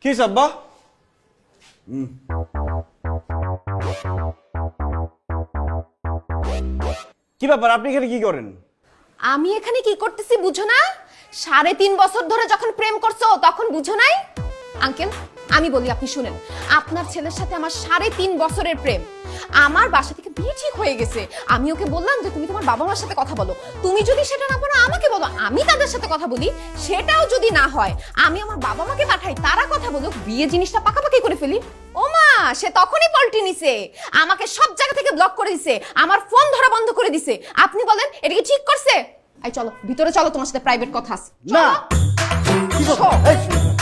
কি সাব্বা? কি ব্যাপার, আপনি এখানে কি করেন? আমি এখানে কি করতেছি বুঝো না? 3.5 বছর ধরে যখন প্রেম করছো তখন বুঝো নাই? আঙ্কেল আমি বলি আপনি শুনেন, আপনার ছেলের সাথে আমার 3.5 বছরের প্রেম। আমার বাসা থেকে বিয়ে ঠিক হয়ে গেছে। আমি ওকে বললাম যে তুমি তোমার বাবা মার সাথে কথা বলো, তুমি যদি সেটা না পারো আমাকে বলো, আমি তাদের সাথে কথা বলি। সেটাও যদি না হয় আমি আমার বাবা মাকে পাঠাই, তারা কথা বলুক, বিয়ে জিনিসটা পাকাপাকি করে ফেলি। ও মা, সে তখনই পল্টি নিছে, আমাকে সব জায়গা থেকে ব্লক করে দিছে, আমার ফোন ধরা বন্ধ করে দিছে। আপনি বলেন এটা কি ঠিক করছে? এই চলো ভিতরে চলো, তোমার সাথে প্রাইভেট কথা আছে। না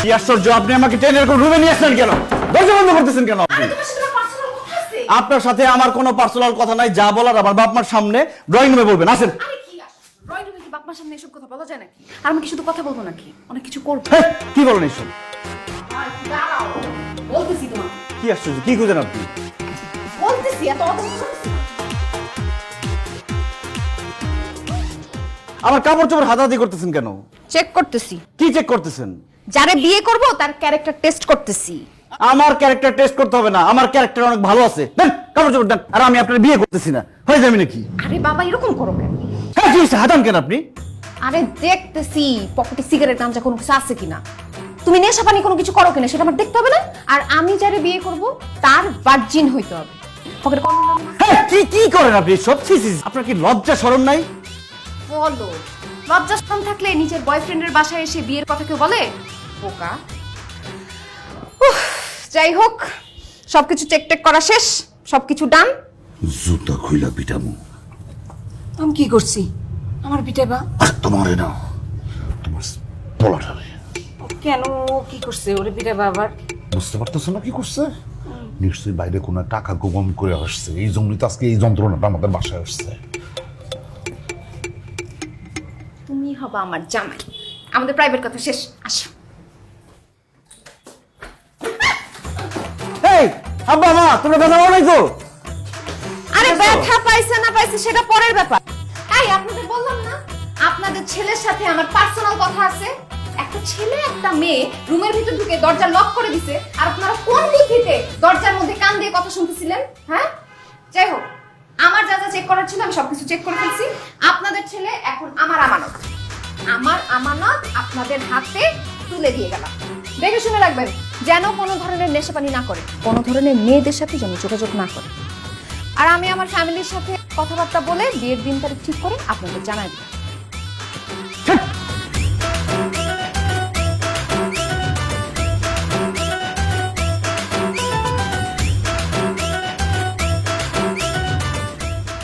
কি আশ্চর্য, আপনি আমাকে টেনে এরকম রুমে নিয়ে আসছেন কেন? দরজা বন্ধ করতেছেন কেন? আপনার সাথে আমার কোনো পার্সোনাল কথা নাই, যা বলার আমার বাপ মার সামনে ড্রয়িং রুমে বলবেন। আসেন। ড্রয়িং রুমে কি বাপ মার সামনে এসব কথা বলা যায় নাকি? আর আমি কি শুধু কথা বলবো নাকি, অনেক কিছু করবো। কি বলেন এইসব? বলতেছি তোমাকে। কি আশ্চর্য, কি খুঁজেন আপনি? বলতেছি এত আমার কাপড় চোপড় হাতাহাতি করতেছেন কেন? চেক করতেছি, কি চেক করতেছেন? যারে বিয়ে করব তার ক্যারেক্টার টেস্ট করতেছি। আমার ক্যারেক্টার টেস্ট করতে হবে না, আমার ক্যারেক্টার অনেক ভালো আছে। দেন কাপড় চোপড় দেন। আর আমি আপনার বিয়ে করতেছি না, হয়ে যাবে নাকি? আরে বাবা এরকম করো কেন? হ্যাঁ কি হাতান কেন আপনি? আরে দেখতেছি পকেটে সিগারেট গাঁজা কোনো কিছু আছে কিনা, তুমি নেশা পানি কোনো কিছু করো কিনা সেটা আমার দেখতে হবে না? আর আমি যারে বিয়ে করব তার ভার্জিন হইতে হবে। পকেটে কন্ডম। হ্যাঁ কি কি করেন আপনি সত্যি? আপনার কি লজ্জা শরম নাই? বলো, লজ্জা শরম থাকলে নিজের বয়ফ্রেন্ডের বাসায় এসে বিয়ের কথা কেউ বলে? বোকা। যাই হোক, সবকিছু চেক টেক করা শেষ, সবকিছু ডান। জুতা খুইলা পিটামু। আমি কি করছি? আমার পিটাবা? আর তোমারে না, তোমার পোলাটারে। কেন, কি করছে? ওরে পিটাবা আবার? বুঝতে পারতেছো না কি করছে? নিশ্চয়ই বাইরে কোনো টাকা গোপন করে আসছে, এই জন্যই তো আজকে এই যন্ত্রণাটা আমাদের বাসায় আসছে। তুমি হবা আমার জামাই। আমাদের প্রাইভেট কথা শেষ, আসো। এই আব্বা মা, তোমরা কথা বলো নাই তো? আরে ব্যথা পাইছে না পাইছে সেটা পরের ব্যাপার। এই আপনাদের বললাম না আপনাদের ছেলের সাথে আমার পার্সোনাল কথা আছে। একটা ছেলে একটা মেয়ে রুমের ভিতর ঢুকে দরজা লক করে দিছে, আর আপনারা কোন বুদ্ধিতে দরজার মধ্যে কান দিয়ে কথা শুনতেছিলেন? হ্যাঁ যাই হোক, আমার যা যা চেক করার ছিল আমি সবকিছু চেক করে ফেলছি। আপনাদের ছেলে এখন আমার আমানত, আমার আমানত আপনাদের হাতে তুলে দিয়ে গেলাম। দেখে শুনে রাখবেন যেন কোনো ধরনের নেশা পানি না করে, কোনো ধরনের মেয়েদের সাথে যেন যোগাযোগ না করে। আর আমি আমার ফ্যামিলির সাথে কথাবার্তা বলে বিয়ের দিন তারিখ ঠিক করে আপনাদের জানাই দিই।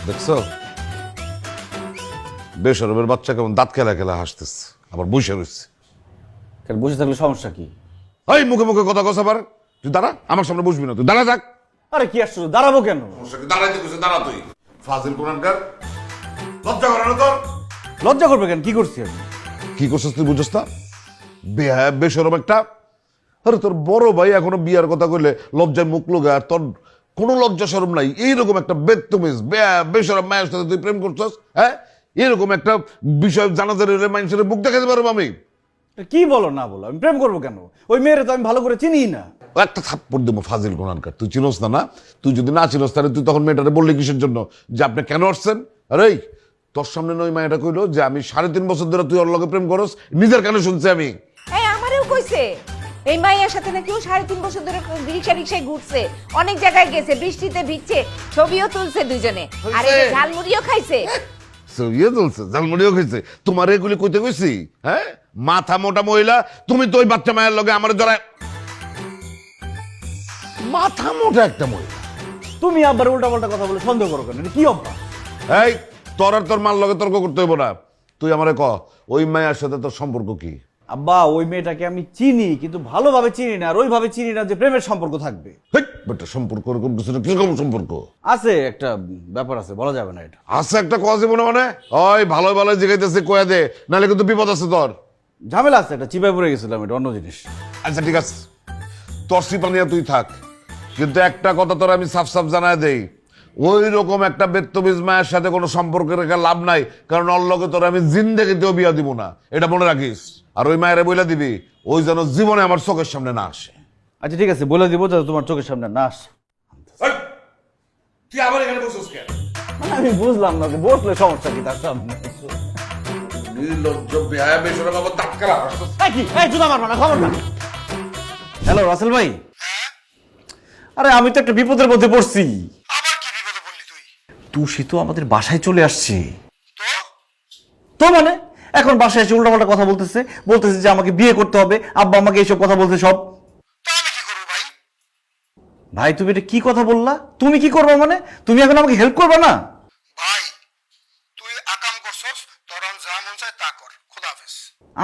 দেখছো বেসরবের বাচ্চা কেমন দাঁত খেলা খেলা হাসতেছে, আবার বসে রয়েছে। বসে থাকলে সমস্যা কি? এই মুখে মুখে কথা কস আবার। তুই দাঁড়া, আমার সামনে বসবি না, তুই দাঁড়া থাক। আরে কি আশ্চর্য, দাঁড়াবো কেন? দাঁড়াইতে কইছে, দাঁড়া তুই। ফাজিল কোরআনকার, লজ্জা করে না তোর? লজ্জা করবে কেন? কি করছি আমি? কি করছিস তুই বুঝছ না? বেসরম একটা। আরে তোর বড় ভাই এখনো বিয়ার কথা কইলে লজ্জায় মুখ লোগে, আর তোর কোনো লজ্জা শরম নাই। এইরকম একটা বেদতমিজ বেসরম মায়ের সাথে তুই প্রেম করছস? হ্যাঁ, এরকম একটা বিষয় জানাজানি হলে মানুষের মুখ দেখাতে পারবো আমি? কি বলো না বলো, আমি প্রেম করবো কেন? ওই মেয়েরে তো আমি ভালো করে চিনি না। একটা থাপ্পড় দেবো ফাজিল কোরআনকার। তুই চিনোস না? না তুই যদি না চিনোস তাহলে তুই তখন মেয়েটারে বললি কিসের জন্য যে আপনি কেন আসছেন? আরে তোর সামনে নয় মায়েটা কইলো যে আমি 3.5 বছর ধরে তুই ওর লগে প্রেম করস, নিজের কানে শুনছি আমি। এই আমারও কইছে এই মাইয়ার সাথে নাকি ও 3.5 বছর ধরে রিক্সায় ঘুরছে, অনেক জায়গায় গেছে, বৃষ্টিতে ভিজছে, ছবিও তুলছে দুজনে, আর এই যে ঝালমুড়িও খাইছে। ইয়ে চলছে, ঝালমুড়িও খাইছে। তোমার এগুলি কইতে কইছি? হ্যাঁ, মাথা মোটা মহিলা, তুমি তো ওই বাচ্চা মায়ের লগে আমার জড়ায়। মাথা মোটা একটা মহিলা, তুমি আবার উল্টা পাল্টা কথা বলে সন্দেহ করো কেন? কি অভ্যাস? এই তোর আর তোর মার লগে তর্ক করতে হইব না। তুই আমারে ক, ওই মায়ের সাথে তোর সম্পর্ক কি? আব্বা ওই মেয়েটাকে আমি চিনি, কিন্তু ভালোভাবে চিনি না, আর ওইভাবে চিনি না যে প্রেমের সম্পর্ক থাকবে। বেটা সম্পর্ক এরকম কিছু না, কিরকম সম্পর্ক আছে একটা ব্যাপার আছে, বলা যাবে না এটা। আছে একটা কয়া জীবনে মানে? ওই ভালো ভালো জিগাইতেছে কয়া দে, নাহলে কিন্তু বিপদ আছে তোর। ঝামেলা আছে, একটা চিপায় পড়ে গেছিলাম, এটা অন্য জিনিস। আচ্ছা ঠিক আছে, তোর সিপানিয়া তুই থাক, কিন্তু একটা কথা তোর আমি সাফ সাফ জানাই দেই, ওই রকম একটা বেত্তবিজ মায়ের সাথে কোনো সম্পর্ক রেখে লাভ নাই, কারণ ওর লগে তোর আমি জিন্দেগিতেও বিয়া দিব না, এটা মনে রাখিস। আর ওই মায়ের বইলা দিবি ওই যেন জীবনে আমার চোখের সামনে না আসে। আচ্ছা ঠিক আছে, বলে দিব যাতে তোমার চোখের সামনে না আসে। তুই আবার এখানে বসছিস কেন? আমি বুঝলাম না যে বসলে সমস্যা কি তার সামনে। নির্লজ্জ বেহায়া বেশরম আবার তাৎকালা হাসছিস। এই জুতা মারবা না, খবর না। হ্যালো রাসেল ভাই। আরে আমি তো একটা বিপদের মধ্যে পড়ছি। আবার কি বিপদে পড়লি তুই? তুষি তো আমাদের বাসায় চলে আসছে। তো মানে এখন বাসায় এসে উল্টাপাল্টা কথা বলতেছে যে আমাকে বিয়ে করতে হবে, আব্বা আমাকে এইসব কথা বলছে সব। তা আমি কি করবো ভাই? ভাই তুমি এটা কি কথা বললা? তুমি কি করবা মানে? তুমি এখন আমাকে হেল্প করবা না? ভাই তুই আকাম করছস, তোর যা মন চায় তা কর। খোদা হাফেজ।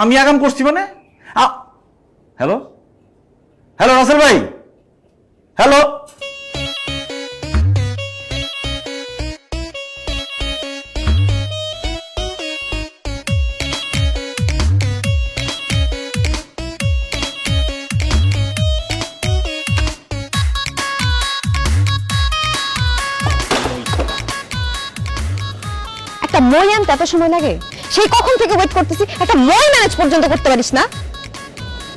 আমি আগাম করছি মানে? হ্যালো হ্যালো রাসেল ভাই, হ্যালো। একটা মই আনতে এত সময় লাগে? সেই কখন থেকে ওয়েট করতেছি, একটা মই ম্যানেজ পর্যন্ত করতে পারিস না?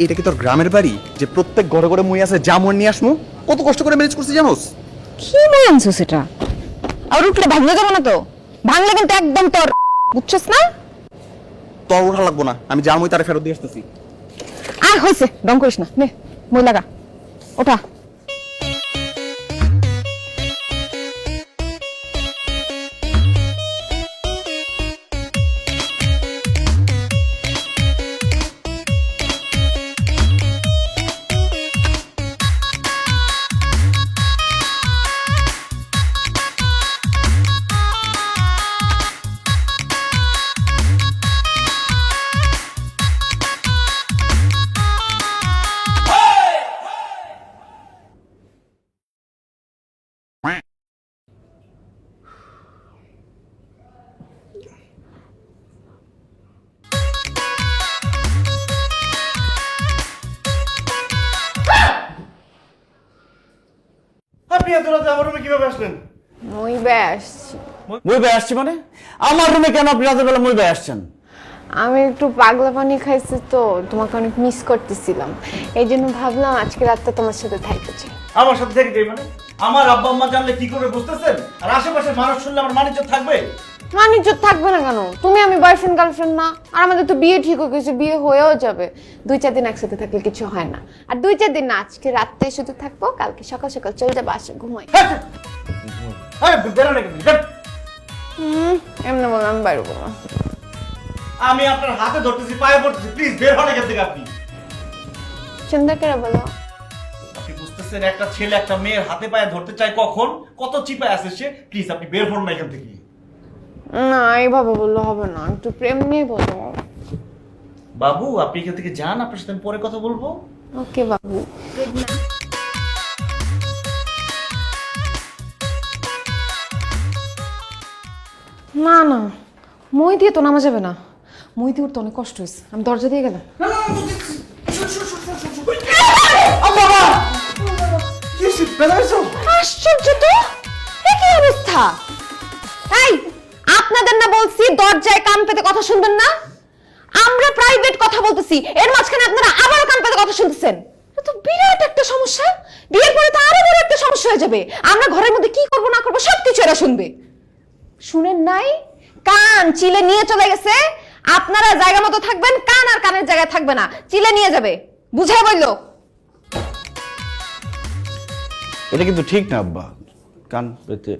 এটা কি তোর গ্রামের বাড়ি যে প্রত্যেক ঘরে ঘরে মই আছে জামন নিয়ে আসমু? কত কষ্ট করে ম্যানেজ করছিস জানোস? কি মই আনছো সেটা? আর উঠলে ভাঙলে যাবো না তো? ভাঙলে কিন্তু একদম তোর, বুঝছস না? তোর ওঠা লাগবো না, আমি যা মই তারে ফেরত দিয়ে আসতেছি। আর হয়েছে, ডং করিস না, নে মই লাগা, ওঠা। আপনি এত রাতে আমার রুমে কিভাবে আসলেন? মই ব্যাস, মই ভাই আসছি মানে? আমার রুমে কেন আপনি রাতের বেলা মই ভাই আসছেন? আমি একটু পাগলা পানি খাইছি তো, তোমাকে অনেক মিস করতেছিলাম, এই জন্য ভাবলাম আজকে রাতটা তোমার সাথে থাকতে চাই। আমার সাথে থেকে যাই মানে? আমার আব্বা আম্মা জানলে কি করবে বুঝতেছেন? আর আশেপাশের মানুষ শুনলে আমার মানিজ্য থাকবে? মানিজ্য থাকবে না কেন? তুমি আমি বয়ফ্রেন্ড গার্লফ্রেন্ড না? আর আমাদের তো বিয়ে ঠিক হয়ে গেছে, বিয়ে হয়েও যাবে। 2-4 দিন একসাথে থাকলে কিছু হয় না। আর 2-4 দিন না, আজকে রাতে শুধু থাকবো, কালকে সকাল সকাল চলে যাবো, আসে ঘুমাই। বেরোলে কেন? এমনি বললাম, আমি বাইরে বললাম। আমি আপনার হাতে ধরতেছি, পায়ে পড়তেছি, প্লিজ বের হন এখান থেকে। আপনি চিন্তা করে বলো। আপনি বুঝতেছেন একটা ছেলে একটা মেয়ের হাতে পায়ে ধরতে চায় কখন, কত চিপায় আছে সে। প্লিজ আপনি বের হন না এখান থেকে। না, এইভাবে বললে হবে না, একটু প্রেম নিয়ে বলো। বাবু আপনি এখান থেকে যান, আপনার সাথে আমি পরে কথা বলবো। ওকে বাবু। না না, মই দিয়ে তো নামা যাবে না, মই দিয়ে উঠতে অনেক কষ্ট হয়েছে, আমি দরজা দিয়ে গেলাম। আশ্চর্য তো, কি অবস্থা! এই আপনাদের না বলছি দরজায় কান পেতে কথা শুনবেন না? আমরা প্রাইভেট কথা বলতেছি, এর মাঝখানে আপনারা আবারও কান পেতে কথা শুনতেছেন। এটা তো বিরাট একটা সমস্যা। বিয়ের পরে তো আরো বড় একটা সমস্যা হয়ে যাবে। আমরা ঘরের মধ্যে কি করব না করব সবকিছু এরা শুনবে। শুনেন নাই? কান চিলে নিয়ে চলে গেছে। আপনারা জায়গা মতো থাকবেন, কান আর কানের জায়গায় থাকবে না, চিলে নিয়ে যাবে। বুঝাই বললো? এটা কিন্তু ঠিক না আব্বা, কান পেতে।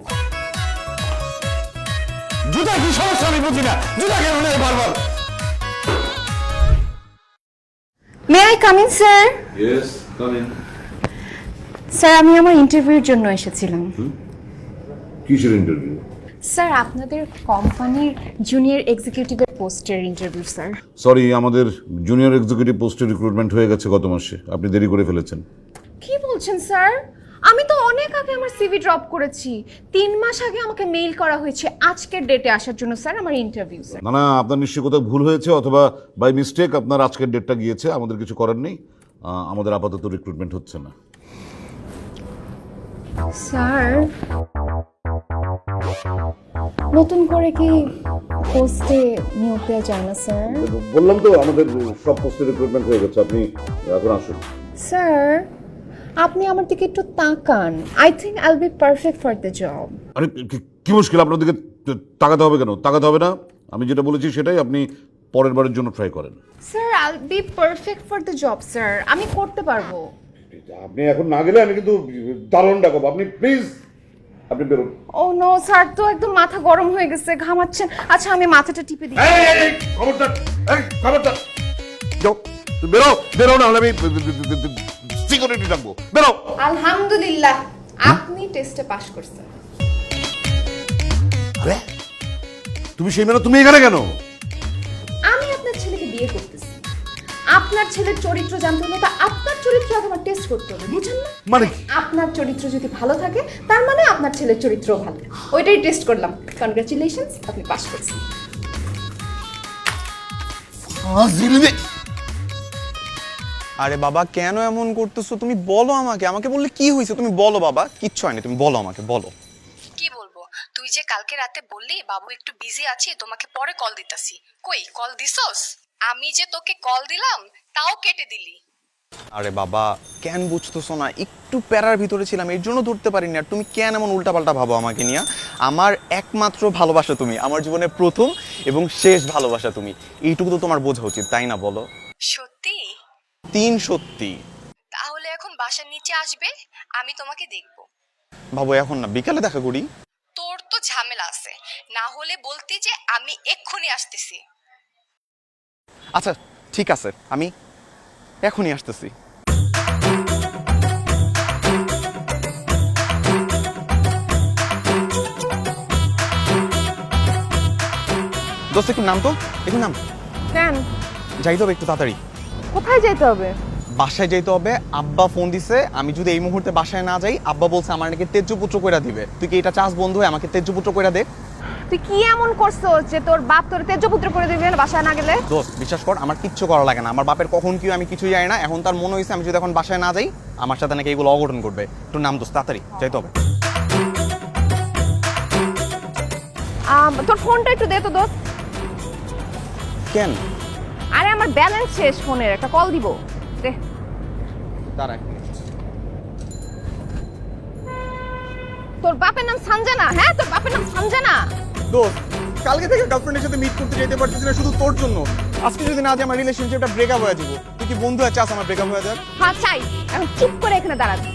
জুতা কি সমস্যা আমি বুঝি না, জুতা কেন নেই বারবার? May I come in sir? Yes, come in. Sir আমি আমার ইন্টারভিউর জন্য এসেছিলাম। কিসের ইন্টারভিউ? স্যার আপনাদের কোম্পানির জুনিয়র এক্সিকিউটিভের পোস্টের ইন্টারভিউ স্যার। সরি, আমাদের জুনিয়র এক্সিকিউটিভ পোস্টে রিক্রুটমেন্ট হয়ে গেছে গত মাসে। আপনি দেরি করে ফেলেছেন। কি বলছেন স্যার? আমি তো অনেক আগে আমার সিভি ড্রপ করেছি। 3 মাস আগে আমাকে মেইল করা হয়েছে আজকের ডেটে আসার জন্য স্যার আমার ইন্টারভিউ স্যার। না না, আপনার নিশ্চয়ই কোথাও ভুল হয়েছে, অথবা বাই মিস্টেক আপনার আজকের ডেটটা গিয়েছে। আমাদের কিছু করার নেই, আমাদের আপাতত রিক্রুটমেন্ট হচ্ছে না। স্যার নতুন করে কি পোস্টে নিয়োগ দেওয়া যায় না স্যার? বললাম তো আমাদের সব পোস্টে রিক্রুটমেন্ট হয়ে গেছে, আপনি এখন আসুন। স্যার আপনি আমার দিকে একটু তাকান। আই থিঙ্ক আইল be perfect for the job. আরে কি মুশকিল, আপনার দিকে তাকাতে হবে কেন? তাকাতে হবে না, আমি যেটা বলেছি সেটাই আপনি পরের বারের জন্য ট্রাই করেন। স্যার আইল be perfect for the job sir, আমি করতে পারবো। আপনি এখন না গেলে আমি কিন্তু দারুণ ডাকব, আপনি প্লিজ আপনি বেরোন। ও নো স্যার, তো একদম মাথা গরম হয়ে গেছে, ঘামাচ্ছেন। আচ্ছা আমি মাথাটা টিপে দিই। খবরদার, খবরদার, যাও বেরো, বেরো, না হলে আমি সিকিউরিটি ডাকবো, বেরো। আলহামদুলিল্লাহ আপনি টেস্টে পাস করছেন। আরে তুমি সেই মেয়ে, তুমি এখানে কেন? আমি আপনার ছেলেকে বিয়ে করতেছি, আপনার ছেলের চরিত্র জানতে হলে তা আপনার চরিত্র আগে আমার টেস্ট করতে হবে, বুঝছেন না? মানে কি? আপনার চরিত্র যদি ভালো থাকে তার মানে আপনার ছেলের চরিত্র ভালো, ওইটাই টেস্ট করলাম। কনগ্রাচুলেশনস, আপনি পাস করছেন। আরে বাবা কেন এমন করতেছো? তুমি বলো আমাকে, আমাকে বললে কি হয়েছে? তুমি বলো বাবা, কিচ্ছু হয়নি, তুমি বলো আমাকে, বলো। কি বলবো? তুই যে কালকে রাতে বললি বাবু একটু বিজি আছে, তোমাকে পরে কল দিতাছি। কই কল দিছস? আমি যে তোকে কল দিলাম তাও কেটে দিলি। আরে বাবা কেন বুঝতেছো না? একটু প্যারার ভিতরে ছিলাম, এর জন্য ধরতে পারিনি। আর তুমি কেন এমন উল্টাপাল্টা ভাবো আমাকে নিয়ে? আমার একমাত্র ভালোবাসা তুমি, আমার জীবনের প্রথম এবং শেষ ভালোবাসা তুমি, এইটুকু তো তোমার বোঝা উচিত, তাই না বলো? সত্যি? 3 সত্যি। তাহলে এখন বাসার নিচে আসবে, আমি তোমাকে দেখব। ভাবো এখন না, বিকালে দেখা করি। তোর তো ঝামেলা আছে, না হলে বলতি যে আমি এক্ষুনি আসতেছি। আচ্ছা ঠিক আছে, আমি এখনই আসতেছি। দোস্ত একটু নাম তো, একটু নাম। কেন? যাইতে হবে একটু তাড়াতাড়ি। কোথায় যেতে হবে? বাসায় যেতে হবে। আব্বা ফোন দিছে, আমি যদি এই মুহূর্তে বাসায় না যাই, আব্বা বলছে আমার নাকি তেজ্যপুত্র কইরা দিবে। তুই কি এটা চাস বন্ধু, আমাকে তেজ্যপুত্র কইরা দে? তুই কি এমন করছো যে তোর বাপ তোর তেজপুত্র করে দিবে বাসায় না গেলে? দোস্ত বিশ্বাস কর, আমার কিচ্ছু করা লাগে না। আমার বাপের কখন কি আমি কিছুই জানি না। এখন তার মনে হয়েছে আমি যদি এখন বাসায় না যাই, আমার সাথে নাকি এগুলো অঘটন করবে। একটু নাম দোস্ত, তাড়াতাড়ি যাইতে হবে। তোর ফোনটা একটু দে তো দোস্ত। কেন? আরে আমার ব্যালেন্স শেষ ফোনের, একটা কল দিব। দে। দাঁড়া। তোর বাপের নাম সঞ্জনা? হ্যাঁ তোর বাপের নাম সঞ্জনা? দোস্ত কালকে থেকে গার্লফ্রেন্ডের সাথে মিট করতে যেতে পারতেছি না শুধু তোর জন্য। আজকে যদি না যাই আমার রিলেশনশিপটা ব্রেকআপ হয়ে যাবো। তুই কি বন্ধু চাস আমার ব্রেকআপ হয়ে যাক? হ্যাঁ চাই। এখন চুপ করে এখানে দাঁড়াবি,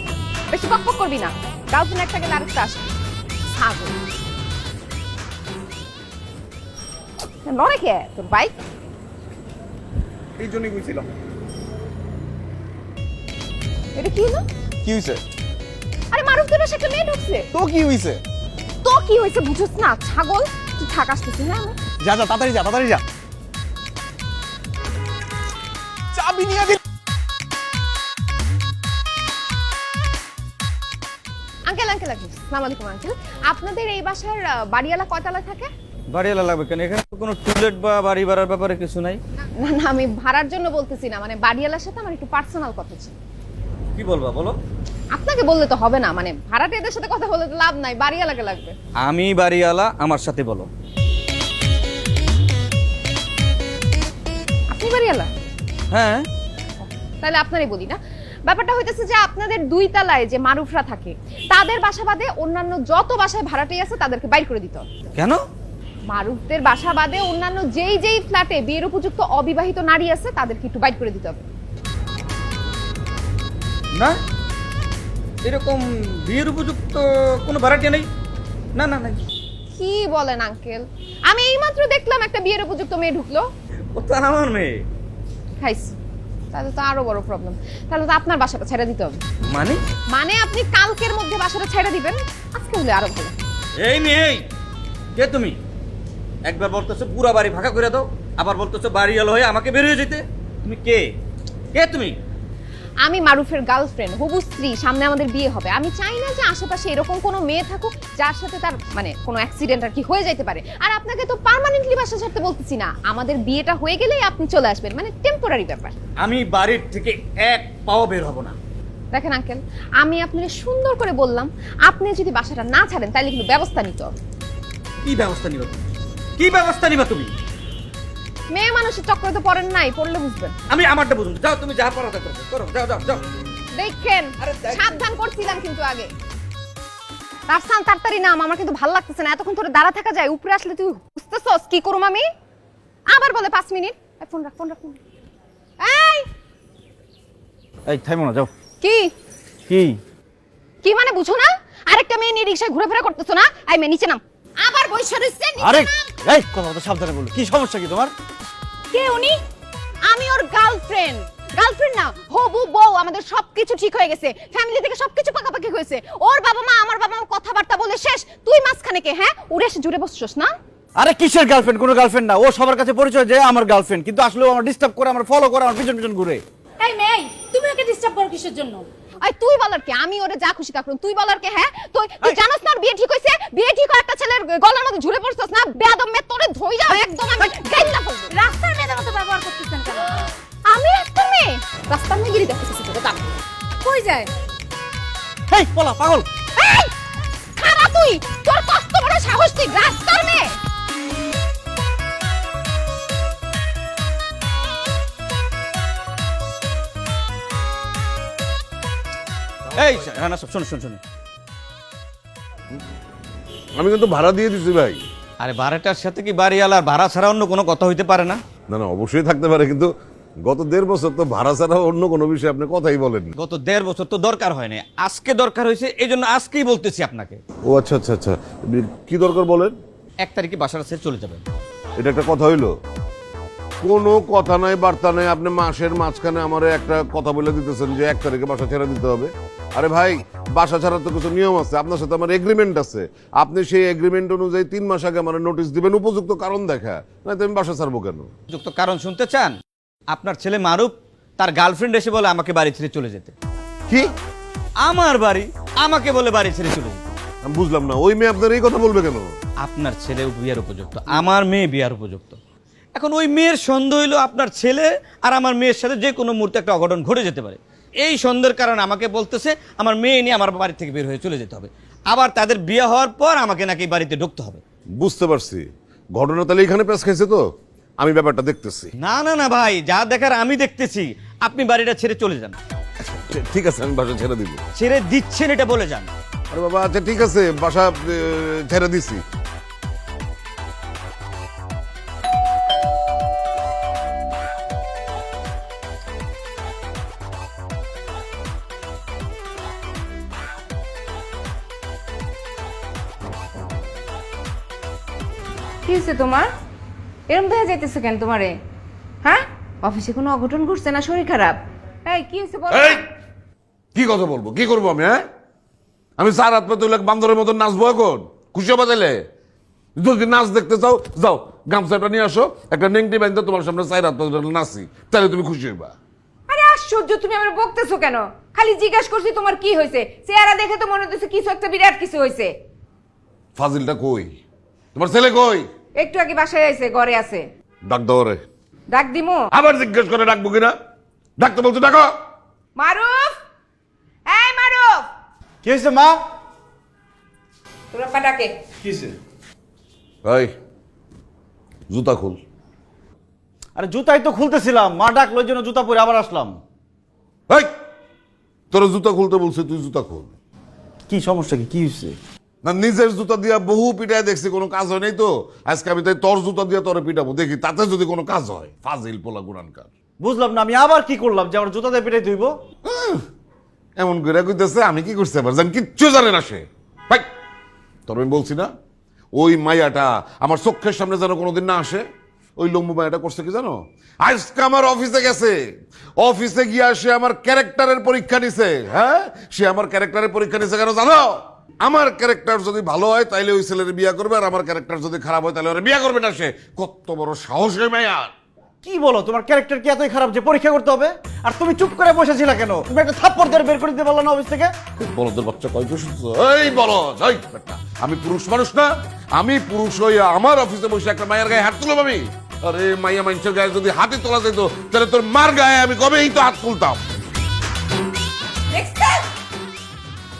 বেশি বকবক করবি না। গার্লফ্রেন্ড একটা গেলে আরেকটা আসবে। ছাগল। লড়ে কে তোর বাইক? এই জন্যই বুঝছিলাম। এটা কি হলো? কি হয়েছে? আরে মারুফদের বাসায় একটা মেয়ে ঢুকছে। তো কি হয়েছে? তো কি হয়েছে বুঝছ না? ছাগল। তুই থাক, আসতেছিস। হ্যাঁ যা যা তাড়াতাড়ি যা, তাড়াতাড়ি যা। চাবি নিয়ে দিল। আঙ্কেল আঙ্কেল আসসালামু আলাইকুম আঙ্কেল। আপনাদের এই বাসার বাড়িওয়ালা কয়তলা থাকে? বাড়িওয়ালা লাগবে কেন? এখানে তো কোনো টুলেট বা বাড়ি ভাড়ার ব্যাপারে কিছু নাই। না না আমি ভাড়ার জন্য বলতেছি না, মানে বাড়িওয়ালার সাথে আমার একটু পার্সোনাল কথা ছিল। কি বলবা বলো? আপনাকে বললে তো হবে না, মানে ভাড়াটেদের সাথে কথা বললে তো লাভ নাই, বাড়িওয়ালাকে লাগবে। আমি বাড়িওয়ালা, আমার সাথে বলো। আপনি বাড়িওয়ালা? হ্যাঁ। তাহলে আপনারই বলি না। ব্যাপারটা হইতেছে যে আপনাদের 2 তলায় যে মারুফরা থাকে তাদের বাসা বাদে অন্যান্য যত বাসায় ভাড়াটেই আছে তাদেরকে বাইর করে দিতে হবে। কেন? মারুফদের বাসা বাদে অন্যান্য যেই ফ্ল্যাটে বিয়ের উপযুক্ত অবিবাহিত নারী আছে তাদেরকে একটু বাইর করে দিতে হবে। না এরকম বিয়ের উপযুক্ত কোনো ভাড়াটিয়া নেই। না না না। কি বলেন আঙ্কেল? আমি এইমাত্র দেখলাম একটা বিয়ের উপযুক্ত মেয়ে ঢুকলো। ও তো আমার মেয়ে। খাইছি। তাহলে তো আরো বড় প্রবলেম। তাহলে তো আপনার বাসাটা ছেড়ে দিতে হবে। মানে? মানে আপনি কালকের মধ্যে বাসাটা ছেড়ে দিবেন, আজকে হলে আরো ভালো। এই মেয়ে, কে তুমি? একবার বলতেছো পুরা বাড়ি ফাঁকা করে দাও, আবার বলতেছো বাড়িওয়ালা হয়ে আমাকে বেরিয়ে যেতে। তুমি কে? কে তুমি? আমি মারুফের গার্লফ্রেন্ড, হবু স্ত্রী। সামনে আমাদের বিয়ে হবে। আমি চাই না যে আশেপাশে এরকম কোনো মেয়ে থাকুক যার সাথে তার মানে কোনো অ্যাক্সিডেন্ট আর কি হয়ে যেতে পারে। আর আপনাকে তো পার্মানেন্টলি বাসা ছাড়তে বলতেছি না, আমাদের বিয়েটা হয়ে গেলেই আপনি চলে আসবেন, মানে টেম্পোরারি ব্যাপার। আমি বাড়ির থেকে এক পাও বের হব না। দেখেন আঙ্কেল, আমি আপনাকে সুন্দর করে বললাম, আপনি যদি বাসাটা না ছাড়েন তাহলে কিন্তু ব্যবস্থা নিতে হবে। কি ব্যবস্থা নিবা তুমি? কি ব্যবস্থা নিবা তুমি? মেয়ে মানুষের চক্করে তো পড়েন নাই, পড়লে বুঝবেন। আমি আমারটা বুঝুন। যাও তুমি যা পারো তা করো, যাও যাও যাও। দেখেন সাবধান করছিলাম কিন্তু আগে রাফসান তাড়াতাড়ি নাম, আমার কিন্তু ভালো লাগতেছে না, এতক্ষণ ধরে দাঁড়া থাকা যায়, উপরে আসলে তুই বুঝতেছস কি করুম আমি? আবার বলে 5 মিনিট। ফোন রাখ, ফোন রাখ, ফোন রাখ। এই থাইমো না, যাও। কি কি কি মানে বুঝো না? আরেকটা মেয়ে নিয়ে রিকশায় ঘুরে করতেছো না? এই মেয়ে নিচে নাম। আবার বইসা রইছে নিচে আরে নাম। এই কথা তো সাবধানে বলো, কি সমস্যা কি তোমার? কে উনি? আমি ওর গার্লফ্রেন্ড। গার্লফ্রেন্ড না, হবু বউ। আমাদের সবকিছু ঠিক হয়ে গেছে, ফ্যামিলি থেকে সবকিছু পাকাপাকি হয়েছে। ওর বাবা মা আমার বাবা মা কথাবার্তা বলে শেষ। তুই মাঝখানে কে? হ্যাঁ, উড়ে এসে জুড়ে বসছস না? আরে কিসের গার্লফ্রেন্ড? কোনো গার্লফ্রেন্ড না, ও সবার কাছে পরিচয় যে আমার গার্লফ্রেন্ড, কিন্তু আসলে ও আমার ডিস্টার্ব করে, আমার ফলো করে, আমার পিছন পিছন ঘুরে। এই মেয়ে, তুমি ওকে ডিস্টার্ব করো কিসের জন্য? আই তুই বলার কে? আমি ওরে যা খুশি তা করুম, তুই বলার কে? হ্যাঁ, তুই জানোস না ওর বিয়ে ঠিক হইছে? বিয়ে ঠিক হয় একটা ছেলের গলার মধ্যে ঝুলে পড়ছস না? বেয়াদব মেয়ে, তোরে ধইরা একদম আমি গাইল্লা ফেলব। রাস্তার মেয়েদের মতো ব্যবহার করতেছেন কেন? আমি রাস্তার মেয়ে? রাস্তার মেয়ে গিরি দেখতেছিস তোকে? দাম কই যায়? এই পলা পাগল। এই খারা তুই, তোর কত বড় সাহস, তুই রাস্তার মেয়ে? এই হ্যাঁ না, শোন শোন শোন, আমি কিন্তু ভাড়া দিয়ে দিছি ভাই। আরে ভাড়াটার সাথে কি বাড়িওয়ালার ভাড়া ছাড়া অন্য কোনো কথা হইতে পারে না? না না, অবশ্যই থাকতে পারে, কিন্তু গত 1.5 বছর তো ভাড়া ছাড়া অন্য কোনো বিষয়ে আপনি কথাই বলেন। গত 1.5 বছর তো দরকার হয় না, আজকে দরকার হয়েছে, এই জন্য আজকেই বলতেছি আপনাকে। ও আচ্ছা আচ্ছা আচ্ছা, কি দরকার বলেন? 1 তারিখে বাসাটা ছেড়ে চলে যাবেন। এটা একটা কথা হইলো? কোনো কথা নাই, বার্তা নাই, আপনি মাসের মাঝখানে আমার একটা কথা বলে দিতেছেন যে 1 তারিখে বাসা ছেড়ে দিতে হবে। আরে ভাই, বাসা ছাড়ার তো কিছু নিয়ম আছে, আপনার সাথে আমার এগ্রিমেন্ট আছে। আপনি সেই এগ্রিমেন্ট অনুযায়ী 3 মাস আগে আমার নোটিশ দিবেন, উপযুক্ত কারণ দেখা, না তো আমি বাসা ছাড়বো কেন? যুক্ত কারণ শুনতে চান? আপনার ছেলে মারুফ তার গার্লফ্রেন্ড এসে বলে আমাকে বাড়ি ছেড়ে চলে যেতে। কি? আমার বাড়ি আমাকে বলে বাড়ি ছেড়ে চলে যেতে। আমি বুঝলাম না, ওই মেয়ে আপনার এই কথা বলবে কেন? আপনার ছেলে বিয়ার উপযুক্ত, আমার মেয়ে বিয়ার উপযুক্ত। এখন ওই মেয়ের সন্দেহ হইলো আপনার ছেলে আর আমার মেয়ের সাথে যে কোনো মুহূর্তে একটা অঘটন ঘটে যেতে পারে। এই সন্দেহের কারণে আমাকে বলতেছে আমার মেয়ে নিয়ে আমার বাড়ি থেকে বের হয়ে চলে যেতে হবে, আবার তাদের বিয়ে হওয়ার পর আমাকে নাকি বাড়িতে ঢুকতে হবে। বুঝতে পারছি, ঘটনা তাহলে এখানে পেশ খাইছে, তো আমি ব্যাপারটা দেখতেছি। না না না ভাই, যা দেখার আমি দেখতেছি, আপনি বাড়িটা ছেড়ে চলে যান। ঠিক আছে, আমি বাসা ছেড়ে দিব। ছেড়ে দিচ্ছেন এটা বলে যান। আরে বাবা, আচ্ছা ঠিক আছে, বাসা ছেড়ে দিছি। কি হয়েছে তোমার? এরকম দেখা যাইতেছে কেন তোমারে? হ্যাঁ, অফিসে কোনো অঘটন ঘটছে না? শরীর খারাপ? এই কি হয়েছে বল। এই, কি কথা বলবো, কি করবো আমি? হ্যাঁ, আমি 4 হাত পাতে বান্দরের মতো নাচবো এখন? খুশি বাজাইলে? যদি নাচ দেখতে চাও যাও, গামছাটা নিয়ে আসো, একটা নেংটি বাঁধতে তোমার সামনে 4 হাত পাতে নাচি, তাহলে তুমি খুশি হইবা। আরে আশ্চর্য, তুমি আমার বকতেছো কেন? খালি জিজ্ঞাসা করছি তোমার কি হয়েছে। চেহারা দেখে তো মনে হচ্ছে কিছু একটা বিরাট কিছু হয়েছে। ফাজিলটা কই? তোমার ছেলে কই? একটু আগে বাসায় আইছে, ঘরে আছে। ডাক দাও রে। ডাক দিমু? আবার জিজ্ঞেস করে ডাকবো কিনা? ডাকতে বলছো, ডাকো। মারুফ, এই মারুফ। কি হয়েছে মা? তোর আপা ডাকে। এই, জুতা খুল। আরে জুতাই তো খুলতেছিলাম, মা ডাকলো, ওই জন্য জুতা পরে আবার আসলাম। এই, তোর জুতা খুলতে বলছে, তুই জুতা খুল। কি সমস্যা কি? কি হয়েছে? না, নিজের জুতা দিয়া বহু পিটায় দেখছি, কোনো কাজ হয় নাই, তো আজকে আমি তাই তোর জুতা দিয়া তোরে পিটাবো, দেখি তাতে যদি কোনো কাজ হয়। ফাজিল পোলা গুনানকার। বুঝলাম না, আমি আবার কি করলাম যে আমার জুতা দিয়ে পিটাই ধুইব? এমন করে কইতেছে আমি কি করতে পারছি, আমি কিচ্ছু জানে না সে। ভাই, তোর আমি বলছি না, ওই মাইয়াটা আমার চোখের সামনে যেন কোনোদিন না আসে। ওই লম্বু মাইয়াটা করছে কি জানো? আজকে আমার অফিসে গেছে, অফিসে গিয়ে সে আমার ক্যারেক্টারের পরীক্ষা নিছে। হ্যাঁ, সে আমার ক্যারেক্টারের পরীক্ষা নিছে কেন জানো? আমার ক্যারেক্টার যদি ভালো হয় তাইলে ওই ছেলের বিয়ে করবে, আর আমার ক্যারেক্টার যদি খারাপ হয় তাহলে ওরা বিয়ে করবে না। সে কত বড় সাহস হয় মাইয়ার! কি বলো, তোমার ক্যারেক্টার কি এতই খারাপ যে পরীক্ষা করতে হবে? আর তুমি চুপ করে বসেছিলা কেন? তুমি একটা থাপ্পড় ধরে বের করে দিতে পারলো না অফিস থেকে? বলদের বাচ্চা কয় শুনছো? এই বলদ, এই বেটা, আমি পুরুষ মানুষ না? আমি পুরুষ হইয়া আমার অফিসে বসে একটা মায়ের গায়ে হাত তুলব আমি? আরে মাইয়া মানুষের গায়ে যদি হাতে তোলা যেত তাহলে তোর মার গায়ে আমি কবেই তো হাত তুলতাম।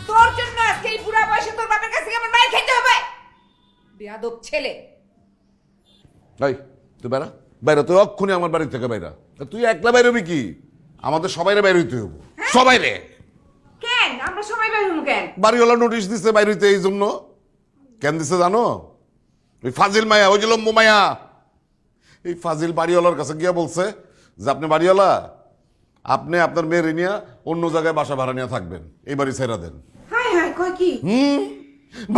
তোর জন্য আজকে এই বুড়া বয়সে তোর বাপের কাছে আমার মায়ের খেতে হবে। বেয়াদব ছেলে। এই, তুই বেড়া, বাইরে, তুই অক্ষুনি আমার বাড়ি থেকে বাইরা। তুই একলা বাইরে হবি কি? আমাদের সবাইরে বাইরে হইতে হবো, সবাই রে। কেন আমরা সময় বের হবো কেন? বাড়িওয়ালা নোটিশ দিছে বাইরেতে, এই জন্য। কেন দিছে জানো? ওই ফাজিল মায়া, ওই যে লম্বু মায়া, এই ফাজিল বাড়িওয়ালার কাছে গিয়া বলছে যে আপনি বাড়িওয়ালা, আপনি আপনার মেয়ের নিয়ে অন্য জায়গায় বাসা ভাড়া নিয়ে থাকবেন, এই বাড়ি ছেড়া দেন। হায় হায়, কয় কি?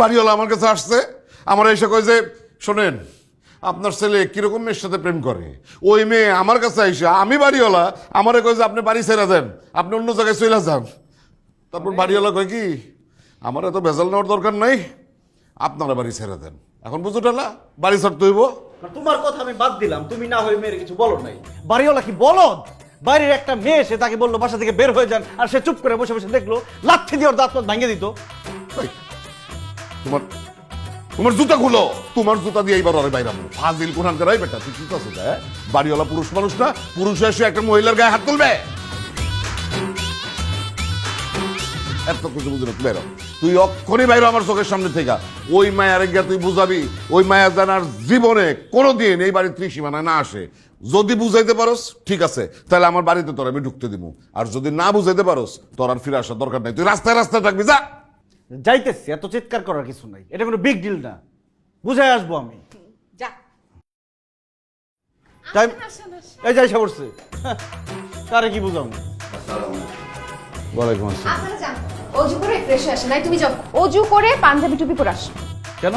বাড়িওয়ালা আমার কাছে আসছে, আমার এসে কয় যে শোনেন, আপনার ছেলে কিরকম মেয়ের সাথে প্রেম করে। ওই মেয়ে আমার কাছে আইসা, আমি বাড়িওয়ালা, আমারে কয় যে আপনি বাড়ি ছেড়ে দেন, আপনি অন্য জায়গায় চলে যান। তারপর বাড়িওয়ালা কয় কি, আমার এত ভেজাল নেওয়ার দরকার নাই, আপনারা বাড়ি ছেড়ে দেন। এখন বুঝো টালা, বাড়ি ছাড়তে হইব। তোমার কথা আমি বাদ দিলাম, তুমি না হয়ে মেয়ের কিছু বলো নাই। বাড়িওয়ালা কি বলদ? বাইরের একটা মেয়ে, সে তাকে বললো বাসা থেকে বের হয়ে যান, আর সে চুপ করে বসে বসে দেখলো, লাথি দিয়ে ওর দাঁত ভাঙিয়ে দিত। এই, তোমার তোমার জুতা খুলো, তোমার জুতা দিয়ে এইবার ওরে বাইরে আনবো। ফাজিল কোরআনকার, এই বেটা তুই জুতা জুতা, বাড়িওয়ালা পুরুষ মানুষ না, পুরুষ এসে একটা মহিলার গায়ে হাত তুলবে? এত কিছু বুঝি না, তুই বেরো, তুই অক্ষরই বাইরে আমার চোখের সামনে থেকে। ওই মায়ারে গিয়া তুই বুঝাবি, ওই মায়া জানার জীবনে কোনোদিন এই বাড়ির ত্রিসীমানায় না আসে। যদি বুঝাইতে পারোস ঠিক আছে, তাহলে আমার বাড়িতে তোর আমি ঢুকতে দিব, আর যদি না বুঝাইতে পারোস তোর আর ফিরে আসার দরকার নাই, তুই রাস্তায় রাস্তায় থাকবি, যা। যাইতেছি, এত চিৎকার করার কিছু নাই, এটা কোনো বিগ ডিল না, বুঝাই আসবো আমি। যা। টাইম এই যাই সাবরছে, কারে কি বুঝাম? ওয়ালাইকুম আসসালাম। আপনারা যান, অজু করে ফ্রেশ হয়ে আসেন। নাই তুমি যাও, অজু করে পাঞ্জাবি টুপি পরে আসো। কেন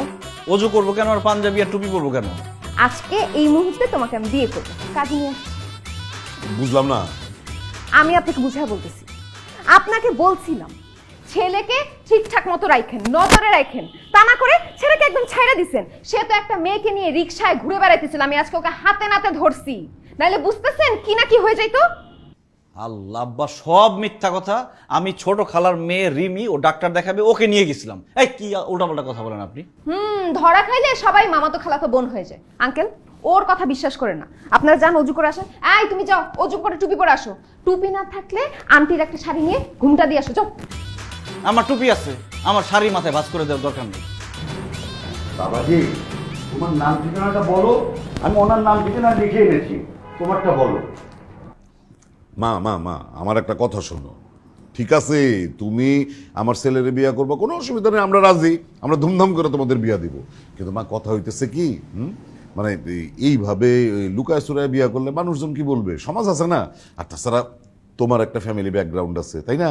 অজু করবো কেন, আর পাঞ্জাবি আর টুপি পরবো কেন? আজকে এই মুহূর্তে তোমাকে আমি বিয়ে করবো, কাজে নিয়ে আসছি। বুঝলাম না। আমি আপনাকে বুঝায় বলতেছি, আপনাকে বলছিলাম ছেলেকে ঠিকঠাক মতো রাখেন, নজরে রাখেন, তা না করে ছেলেকে একদম ছাইড়া দিছেন। সে তো একটা মেয়েকে নিয়ে রিকশায় ঘুরে বেড়াইতেছিল, আমি আজকে ওকে হাতে নাতে ধরছি, নাইলে বুঝতেছেন কি না কি হয়ে যাইতো। আল্লাহ, আব্বা সব মিথ্যা কথা। আমি ছোট খালার মেয়ে রিমি, ও ডাক্তার দেখাবে, ওকে নিয়ে গেছিলাম। এই কি উল্টাপাল্টা কথা বলেন আপনি? ধরা খাইলে সবাই মামাতো খালাতো বোন হয়ে যায়। আঙ্কেল, ওর কথা বিশ্বাস করে না। আপনারা যান, অজু করে আসেন। এই তুমি যাও, অজু করে টুপি পরে আসো। টুপি না থাকলে আন্টির একটা শাড়ি নিয়ে ঘুমটা দিয়ে আসো, যাও। আমার টুপি আছে, আমার শাড়ি মাথায় ভাঁজ করে দেওয়ার দরকার নেই। বাবাজি, তোমার নাম ঠিকানাটা বলো, আমি ওনার নাম ঠিকানা লিখে এনেছি, তোমারটা বলো। মা মা মা আমার একটা কথা শোনো, ঠিক আছে তুমি আমার ছেলের বিয়া করবো, কোনো অসুবিধা নেই, আমরা রাজি, আমরা ধুমধাম করে তোমাদের বিয়া দিব। কিন্তু মা কথা হইতেছে কি, মানে এইভাবে লুকায় চুরায় বিয়া করলে মানুষজন কি বলবে, সমাজ আছে না। আর তাছাড়া তোমার একটা ফ্যামিলি ব্যাকগ্রাউন্ড আছে, তাই না,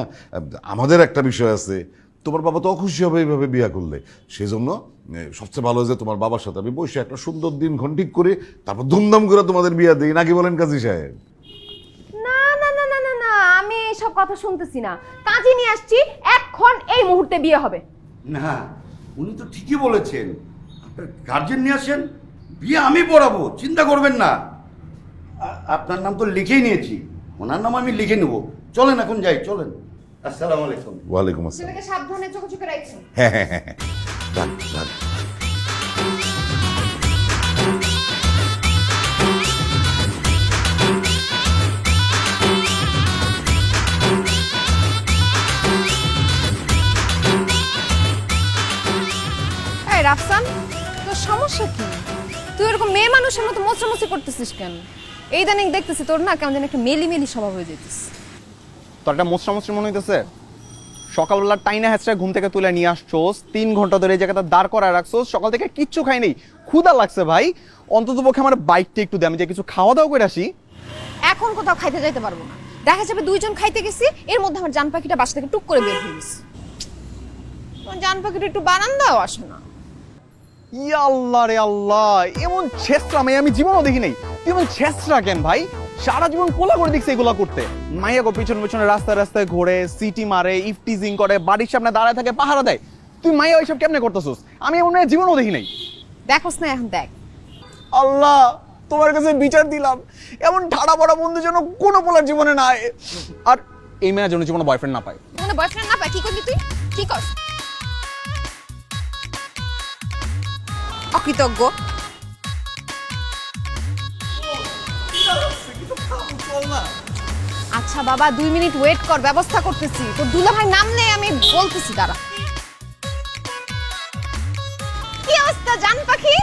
আমাদের একটা বিষয় আছে। তোমার বাবা তো অখুশি হবে এইভাবে বিয়া করলে। সেই জন্য সবচেয়ে ভালো যে তোমার বাবার সাথে আমি বসে একটা সুন্দর দিনক্ষণ ঠিক করে তারপর ধুমধাম করে তোমাদের বিয়া দিই, নাকি বলেন কাজী সাহেব? না না না না না না, আমি এইসব কথা শুনতেছি না। কাজে নিয়ে আসছি, এখন এই মুহূর্তে বিয়ে হবে। না, উনি তো ঠিকই বলেছেন, আপনার গার্জেন নিয়ে আসেন, বিয়ে আমি পড়াবো, চিন্তা করবেন না। আপনার নাম তো লিখেই নিয়েছি, ওনার নাম আমি লিখে নেব। চলেন এখন যাই, চলেন। আসসালামু আলাইকুম। ওয়ালাইকুম আসসালাম। ছেলেকে সাবধানে চোখে চোখে রাখছেন। হ্যাঁ হ্যাঁ হ্যাঁ, রাখ, রাখ। এই রাফসান, তোর সমস্যা কি? তুই এরকম মেয়ে মানুষের মতো মোচড়ামুচি করতেছিস কেন? এই দানিক দেখতেছি তোর না কেমন যেন একটা মেলি মেলি স্বভাব হয়ে যেতিস। তোর একটা মোচড়ামোচড়ি মনে হইতেছে? সকালবেলা টাইনা হ্যাচড়া ঘুম থেকে তুলে নিয়ে আসছোস, 3 ঘন্টা ধরে এই জায়গাটা দাঁড় করায় রাখছোস, সকাল থেকে কিচ্ছু খাই নেই, ক্ষুধা লাগছে ভাই, অন্তত পক্ষে আমার বাইকটা একটু দে, আমি যে কিছু খাওয়া দাওয়া করে আসি। এখন কোথাও খাইতে যাইতে পারবো না, দেখা যাবে দুইজন খাইতে গেছি, এর মধ্যে আমার জান পাখিটা বাসা থেকে টুক করে বের হয়ে গেছে। তোমার জান পাখিটা একটু বারান্দাও আসে না। ইয়া আল্লাহ রে আল্লাহ, এমন ছেসরা মেয়ে আমি জীবনও দেখি নাই। তুই এমন ছেসরা কেন ভাই? সারা জীবন কোলা করে দেখছি এগুলা করতে। মাইয়া গো পিছনে পিছনে রাস্তায় রাস্তায় ঘোরে, সিটি মারে, ইফটিজিং করে, বাড়ির সামনে দাঁড়ায় থাকে, পাহারা দেয়। তুই মাইয়া ওইসব কেমনে করতেছিস? আমি এমন মেয়ে জীবনও দেখি নাই। দেখোস না, এখন দেখ। আল্লাহ, তোমার কাছে বিচার দিলাম, এমন ঠাড়া পড়া বন্ধু যেন কোনো পোলার জীবনে নাই, আর এই মেয়ের জন্য জীবনে বয়ফ্রেন্ড না পায়। মানে বয়ফ্রেন্ড না পায়? কি করলি তুই? কি কর? অকৃতজ্ঞ। আচ্ছা বাবা, 2 মিনিট ওয়েট কর, ব্যবস্থা করতেছি। তোর দুলা ভাই নামলে আমি বলতেছি, দাঁড়া। কি অবস্থা জান পাখি?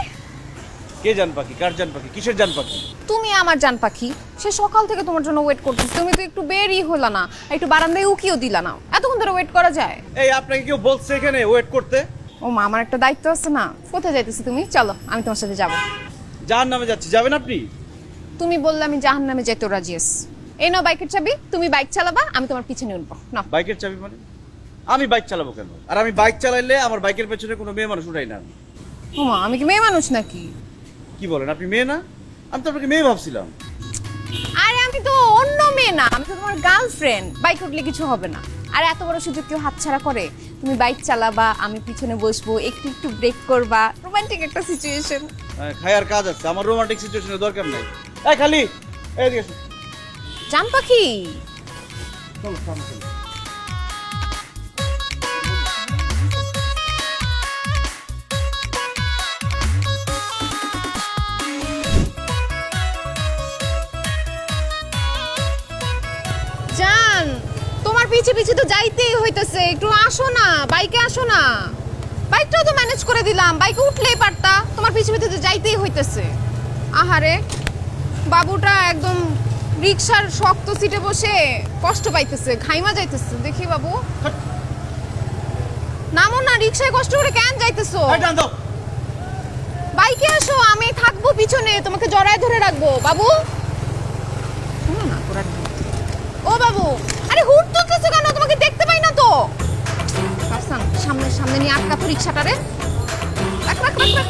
কে জান পাখি? কার জান পাখি? কিসের জান পাখি? তুমি আমার জান পাখি। সে সকাল থেকে তোমার জন্য ওয়েট করতেছি, তুমি তো একটু বেরই হলা না, একটু বারান্দায় উকিও দিলা না। এতক্ষণ এতক্ষণ ধরে ওয়েট করা যায়? এই আপনাকে কেউ বলছে এখানে ওয়েট করতে? ও মা, আমার একটা দায়িত্ব আছে না। কোথায় যাইতেছো তুমি? চলো আমি তোমার সাথে যাব। জাহান্নামে যাচ্ছি, যাবেন আপনি? তুমি বললে আমি জাহান্নামে যেতে রাজি আছি। এই নাও বাইকের চাবি, তুমি বাইক চালাবা, আমি তোমার পিছনে উঠবো। নাও। বাইকের চাবি মানে? আমি বাইক চালাবো কেন? আর আমি বাইক চালাইলে আমার বাইকের পেছনে কোনো মেয়ে মানুষ উঠাই না। ও মা, আমি কি মেয়ে মানুষ নাকি? কি বলেন, আপনি মেয়ে না? আমি তো আপনাকে মেয়ে ভাবছিলাম। আরে আমি তো অন্য মেয়ে না, আমি তো তোমার গার্লফ্রেন্ড। বাইক উঠলে কিছু হবে না। আর এত বড় সুযোগ কেউ হাতছাড়া করে? তুমি বাইক চালাবা, আমি পিছনে বসবো, একটু একটু ব্রেক করবা, রোমান্টিক একটা সিচুয়েশন। খায়ার কাজ আছে, আমার রোমান্টিক সিচুয়েশনের দরকার নাই। এই খালি এইদিকে এসো। জান পাখি, চলো সামনে চলো। জান তোমার পিছে পিছে তো যাইতেই হইতেছে, একটু আসো না, বাইকে আসো না। বাইকটাও তো ম্যানেজ করে দিলাম, বাইকে উঠলেই পারতা, তোমার পিছে পিছে তো যাইতেই হইতেছে। আহারে, বাবুটা একদম রিকশার শক্ত সিটে বসে কষ্ট পাইতেছে, ঘাইমা যাইতেছে। দেখি বাবু, নামো না, রিকশায় কষ্ট করে কেন যাইতেছো? বাইকে আসো, আমি থাকবো পিছনে, তোমাকে জড়ায় ধরে রাখবো। বাবু শোনো না, তোরা ও বাবু, আরে হুট তুলতেছো কেন? তোমাকে দেখতে পাই না তো। পারসান, সামনে সামনে নিয়ে আটকা তো রিকশাটারে। রাখ রাখ রাখ রাখ।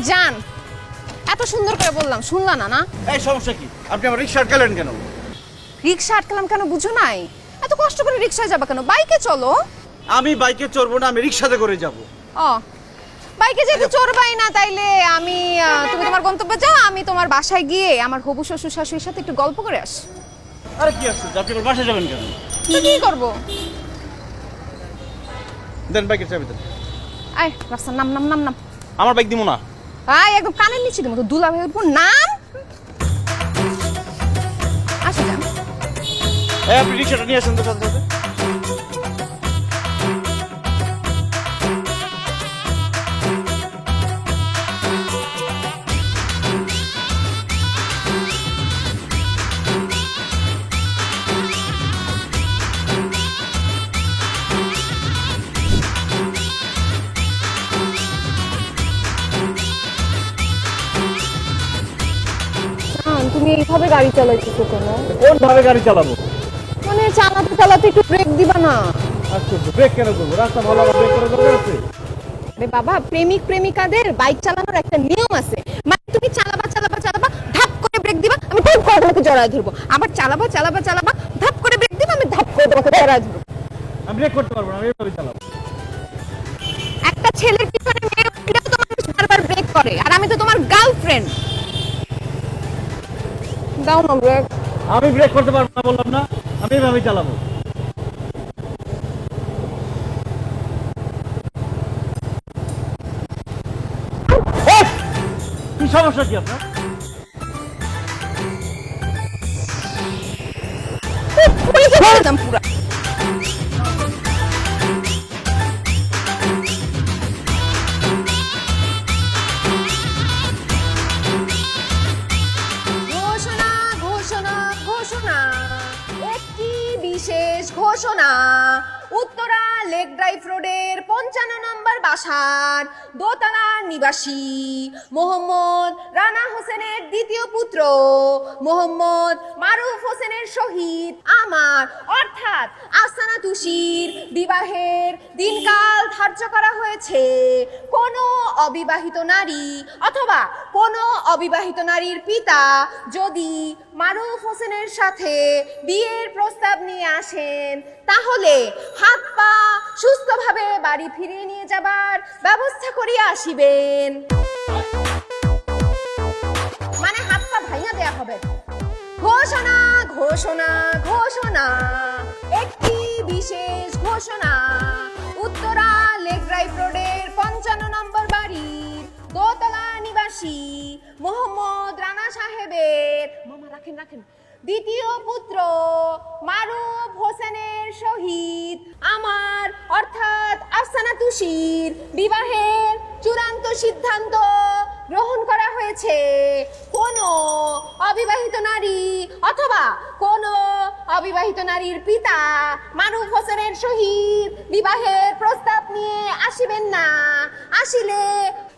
জান, এত সুন্দর করে বললাম, শুনলা না? না এই সমস্যা কি? আপনি আমার রিকশা আটকালেন কেন? রিকশা আটকালাম কেন বুঝো নাই? এত কষ্ট করে রিকশায় যাবা কেন? বাইকে চলো। আমি বাইকে চড়বো না, আমি রিকশাতে করে যাব। ও, বাইকে যেতে চড়বাই না, তাইলে আমি তুমি তোমার গন্তব্যে যাও, আমি তোমার বাসায় গিয়ে আমার হবু শ্বশুর শাশুড়ির সাথে একটু গল্প করে আসি। আরে কি আছে, আপনি আমার বাসায় যাবেন কেন? কি করবো? দেন বাইকের চাবি দেন। আয় রাস্তার নাম নাম নাম নাম। আমার বাইক দিব না। আয় একদম কানের নিচে দিব তো, দুলা হয়ে উঠবো। নাম। আসো যান। এই আপনি রিকশাটা নিয়ে আসেন তো সাথে সাথে। তুমি এইভাবে গাড়ি চালাইছো কেন? কোন ভাবে গাড়ি চালাবো? মানে চালাতে চালাতে একটু ব্রেক দিবা না? আচ্ছা, ব্রেক কেন করবো? রাস্তা ভালো, আমার ব্রেক করার দরকার আছে? আরে বাবা, প্রেমিক প্রেমিকাদের বাইক চালানোর একটা নিয়ম আছে। মানে তুমি চালাবা চালাবা চালাবা, ধাপ করে ব্রেক দিবা, আমি ধাপ করে তোমাকে জড়ায় ধরবো। আবার চালাবা চালাবা চালাবা, ধাপ করে ব্রেক দিবা, আমি ধাপ করে তোমাকে জড়ায় ধরবো। আমি ব্রেক করতে পারবো না, আমি এইভাবে চালাবো। একটা ছেলের পিছনে মেয়ে উঠলেও তোমার বারবার ব্রেক করে, আর আমি তো তোমার গার্লফ্রেন্ড। দাও না ব্রেক। আমি ব্রেক করতে পারবো না, বললাম না, আমি এইভাবে চালাবো। কি সমস্যা কি আপনার? পুরা ঘোষণা ঘোষণা ঘোষণা, একটি বিশেষ ঘোষণা। উত্তরা লেক ড্রাইভ রোডের 55 নম্বর বাসার দোতলার নিবাসী মোহাম্মদ রানা হোসেনের দ্বিতীয় পুত্র মোহাম্মদ মারুফ হোসেনের সহিত আমার অর্থাৎ আফসানা তুষির বিবাহের দিনকাল ধার্য করা হয়েছে। কোনো অবিবাহিত নারী অথবা কোনো অবিবাহিত নারীর পিতা যদি মারুফ হোসেনের সাথে বিয়ের প্রস্তাব নিয়ে আসেন, তাহলে হাত পা সুস্থভাবে বাড়ি ফিরিয়ে নিয়ে যাবার ব্যবস্থা করিয়া আসিবেন। মানে হাত পা ভাইয়া দেয়া হবে। ঘোষণা ঘোষণা ঘোষণা, একটি বিশেষ ঘোষণা। উত্তরা লেক ড্রাইভ রোডের 55 নম্বর বাড়ির দোতলা নিবাসী মোহাম্মদ রানা সাহেবের মামা রাখেন রাখেন দ্বিতীয় পুত্র মারুফ হোসেনের সহিত আমার অর্থাৎ আফসানা তুষির বিবাহের চূড়ান্ত সিদ্ধান্ত গ্রহণ করা হয়েছে কোন অবিবাহিত নারী অথবা কোন অবিবাহিত নারীর পিতা মারুফ হোসেনের সহিত বিবাহের প্রস্তাব নিয়ে আসিবেন না, আসিলে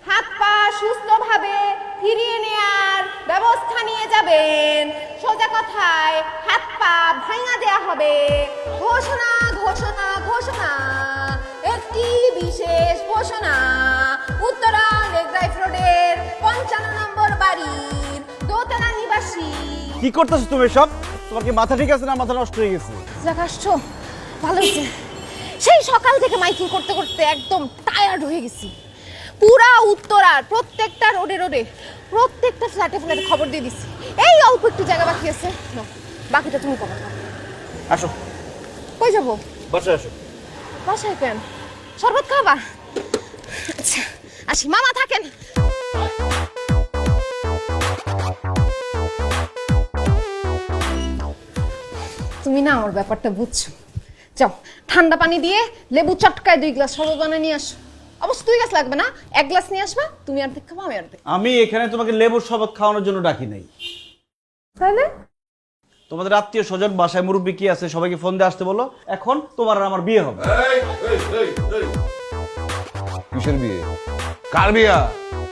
হাত পা সুস্থভাবে ফিরিয়ে নেয়ার ব্যবস্থা নিয়ে যাবেন। সোজা কথায় হাত পা ভাঙা দেয়া হবে। ঘোষণা ঘোষণা ঘোষণা, একটি বিশেষ ঘোষণা, উত্তরা লেকড্রাইভ রোডের 55 নম্বর বাড়ির দোতলা নিবাসী। কি করতেছো তুমি সব? তোমার কি মাথা ঠিক আছে না মাথা নষ্ট হয়ে গেছে? যাক আসছো, ভালো হয়েছে। সেই সকাল থেকে মাইকিং করতে করতে একদম টায়ার্ড হয়ে গেছি। পুরা উত্তরার প্রত্যেকটা রোডে রোডে প্রত্যেকটা ফ্ল্যাটে ফ্ল্যাটে খবর দিয়ে দিছি। এই অল্প একটু জায়গা বাকি আছে, নাও, বাকিটা তুমি করো। আসো। কই যাবো? বাসায় আসো। বাসায় কেন? শরবত খাবা? আচ্ছা আসি, মামা থাকেন। তুমি না আমার ব্যাপারটা বুঝছো। যাও ঠান্ডা পানি দিয়ে লেবু চটকায় 2 গ্লাস শরবত বানিয়ে নিয়ে আসো। অবশ্য 2 গ্লাস লাগবে না, 1 গ্লাস নিয়ে আসবা। তুমি অর্ধেক খাবো, আমি অর্ধেক। আমি এখানে তোমাকে লেবুর শরবত খাওয়ানোর জন্য ডাকি নাই। তাহলে তোমাদের আত্মীয় স্বজন বাসায় মুরব্বী কি আছে সবাইকে ফোন দিয়ে আসতে বলো। এখন তোমার আর আমার বিয়ে হবে। কিসের বিয়ে? কার বিয়া?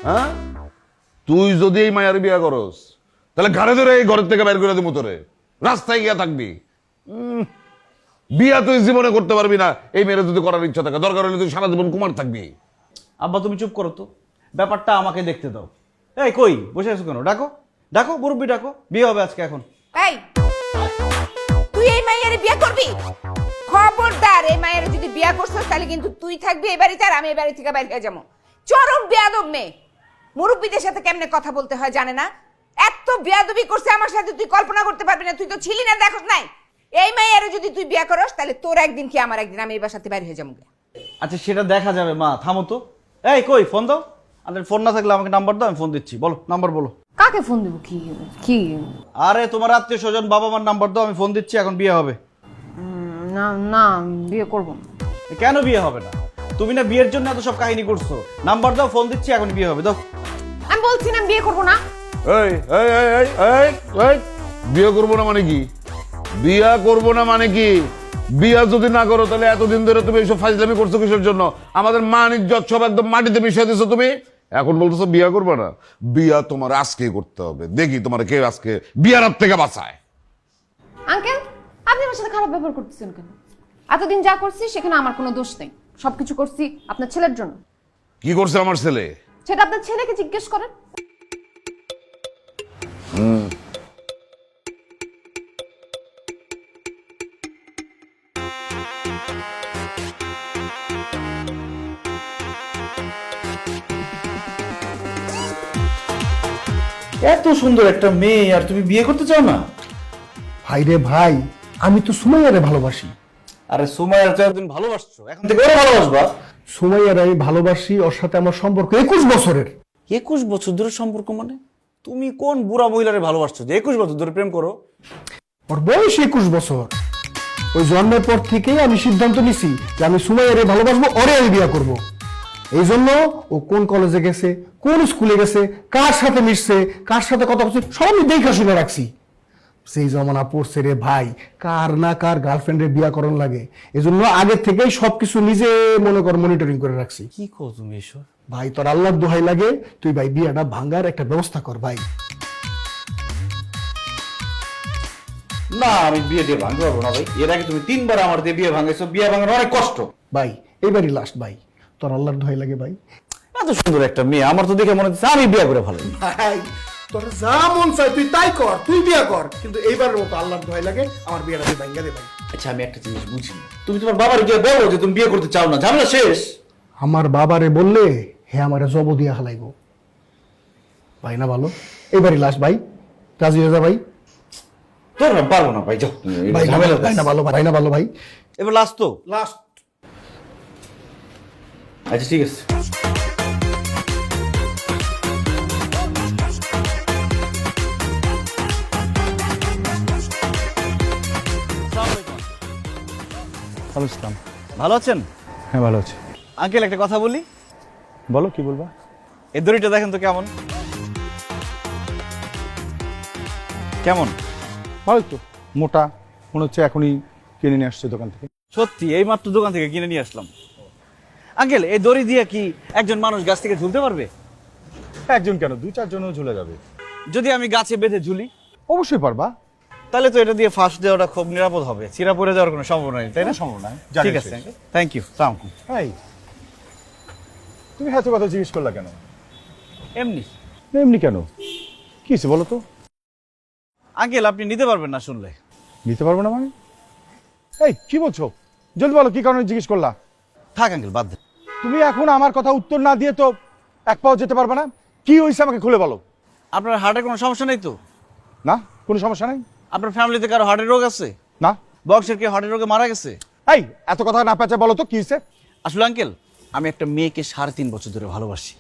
হ্যাঁ, তুই যদি এই মায়ের বিয়া করস তাহলে ঘরে ধরে এই ঘরের থেকে বের করে দেবো তোরে, রাস্তায় গিয়া থাকবি। বিয়া তুই জীবনে করতে পারবি না। এই মেয়ের যদি করার ইচ্ছা থাকে, দরকার হলে তুই সারা জীবন কুমার থাকবি। আব্বা তুমি চুপ করো তো, ব্যাপারটা আমাকে দেখতে দাও। এই কই বসে আছো কেন? ডাকো ডাকো, মুরব্বী ডাকো, বিয়ে হবে আজকে এখন। এই তুই এই মাইয়ারে বিয়ে করবি? খবরদার, এই মাইয়ারে যদি বিয়ে করছিস তাহলে কিন্তু তুই থাকবি এই বাড়িতে আর আমি এই বাড়ি থেকে বাইরে হয়ে যাবো। চরম বেয়াদব মেয়ে, মুরব্বীদের সাথে কেমনে কথা বলতে হয় জানে না। এত বেয়াদবি করছে আমার সাথে, তুই কল্পনা করতে পারবি না। তুই তো ছিলি না, দেখোস নাই। এই মাইয়ারে যদি তুই বিয়ে করস তাহলে তোর একদিন কি আমার একদিন, আমি এই বাসাতে বাইরে হয়ে যাবো। আচ্ছা সেটা দেখা যাবে মা, থামো তো। এই কই ফোন দাও। আর ফোন না থাকলে আমাকে নাম্বার দাও, আমি ফোন দিচ্ছি। বলো নাম্বার বলো। কাকে ফোন দেবো? কি কি? আরে তোমার আত্মীয় স্বজন বাবা মার নাম্বার দাও, আমি ফোন দিচ্ছি। এখন বিয়ে হবে? না না, বিয়ে করবো না। কেন বিয়ে হবে না? তুমি না বিয়ের জন্য এত সব কাহিনী করছো। নাম্বার দাও, ফোন দিচ্ছি, এখন বিয়ে হবে। দাও। আমি বলছি না বিয়ে করবো না। এই এই এই এই এই এই বিয়ে করবো না মানে কি? বিয়া করবো না মানে কি? বিয়া যদি না করো তাহলে এতদিন ধরে তুমি এইসব ফাজলামি করছো কিসের জন্য? আমাদের মান ইজ্জত সব একদম মাটিতে মিশিয়ে দিছো তুমি। এখন বলতেছো বিয়া করবে না? বিয়া তোমার আজকেই করতে হবে। দেখি তোমার কে আজকে বিয়ার হাত থেকে বাঁচায়। আঙ্কেল, আপনি আমার সাথে খারাপ ব্যবহার করতেছেন কেন? এতদিন যা করছি সেখানে আমার কোনো দোষ নেই। সবকিছু করছি আপনার ছেলের জন্য। কি করছে আমার ছেলে? সেটা আপনার ছেলেকে জিজ্ঞেস করেন। এত সুন্দর একটা মেয়ে আর তুমি বিয়ে করতে চাও না? ভাই রে ভাই, আমি তো সুমাইয়ারে ভালোবাসি। আরে সুমাইয়ার তো একদিন ভালোবাসছো, এখন থেকে ওরে ভালোবাসবা। সুমাইয়ারে আমি ভালোবাসি, ওর সাথে আমার সম্পর্ক 21 বছরের। 21 বছর ধরে সম্পর্ক? মানে তুমি কোন বুড়া মহিলারে ভালোবাসছো যে 21 বছর ধরে প্রেম করো? ওর বয়স 21 বছর। ওই জন্মের পর থেকেই আমি সিদ্ধান্ত নিছি যে আমি সুমাইয়ারে ভালোবাসবো, ওরে আমি বিয়ে করব। এই জন্য ও কোন কলেজে গেছে, কোন স্কুলে গেছে, কার সাথে মিশছে, কার সাথে কথা বলছে সব আমি দেখে শুনে রাখছি। সেই জমানা পড়ছে রে ভাই, কার না কার গার্লফ্রেন্ডের বিয়া করণ লাগে। এজন্য আগে থেকেই সবকিছু নিজে মনে কর মনিটরিং করে রাখছি। কি কো তুমি এসব? ভাই তোর আল্লাহর দোহাই লাগে, তুই ভাই বিয়াটা ভাঙার একটা ব্যবস্থা কর ভাই। না আমি বিয়ে দিয়ে ভাঙতে পারবো না ভাই। এর আগে তুমি 3 বার আমার দিয়ে বিয়ে ভাঙাইছো, বিয়ে ভাঙানো অনেক কষ্ট। ভাই এইবারই লাস্ট ভাই, তোর আল্লাহর দোহাই লাগে ভাই। এত সুন্দর একটা মেয়ে আমার তো দেখে মনে হচ্ছে আমি বিয়ে করে ভালো। ভাই তোর যা মন চায় তুই তাই কর, তুই বিয়া কর, কিন্তু এইবারের মতো আল্লাহর দোহাই লাগে আমার বিয়েটা তুই ভাঙা দে ভাই। আচ্ছা আমি একটা জিনিস বুঝি না, তুমি তোমার বাবার গিয়ে বলো যে তুমি বিয়ে করতে চাও না, ঝামেলা শেষ। আমার বাবারে বললে হে আমারে জব দিয়া হালাইব ভাই। না ভালো, এইবারই লাস্ট ভাই, রাজি হয়ে যা ভাই। তোর না পারবো না ভাই, যাও। ভাই না ভালো, ভাই না ভালো, ভাই না ভালো ভাই। এবার লাস্ট তো? লাস্ট। আচ্ছা ঠিক আছে। ভালো আছেন? হ্যাঁ ভালো আছি। আঙ্কেল একটা কথা বলি। বলো কি বলবা? এই দড়িটা দেখেন তো কেমন কেমন ভালো তো, মোটা, মনে হচ্ছে এখনই কিনে নিয়ে আসছে দোকান থেকে। সত্যি এই মাত্র দোকান থেকে কিনে নিয়ে আসলাম। আঙ্কেল, এই দড়ি দিয়ে কি একজন মানুষ গাছ থেকে ঝুলতে পারবে? একজন কেন, 2-4 জনও ঝুলে যাবে। যদি আমি গাছে বেঁধে ঝুলি? অবশ্যই পারবা। তাহলে তো এটা দিয়ে ফাঁস দেওয়াটা খুব নিরাপদ হবে, চিরা পড়ে যাওয়ার কোনো সম্ভাবনা নেই, তাই না? সম্ভব নয়। ঠিক আছে, থ্যাংক ইউ। সালাম। এই, তুমি এত কথা জিজ্ঞেস করলা কেন? এমনি। এমনি কেন, কি হয়েছে বলো তো? আঙ্কেল, আপনি নিতে পারবেন না শুনলে। নিতে পারবো না মানে? এই কি বলছো, জলদি বলো, কি কারণে জিজ্ঞেস করলা? থাক আঙ্কেল, বাদ দেন। তুমি এখন আমার কথা উত্তর না দিয়ে তো এক পাও যেতে পারবে না। কি হয়েছে আমাকে খুলে বলো। আপনার হার্টের কোনো সমস্যা নেই তো? না, কোনো সমস্যা নেই। আপনার ফ্যামিলিতে কারো হার্টের রোগ আছে? না। বংশের কেউ হার্টের রোগে মারা গেছে? এই, এত কথা না পেঁচে বলো তো কি হয়েছে। আসলে আঙ্কেল, আমি একটা মেয়েকে 3.5 বছর ধরে ভালোবাসি,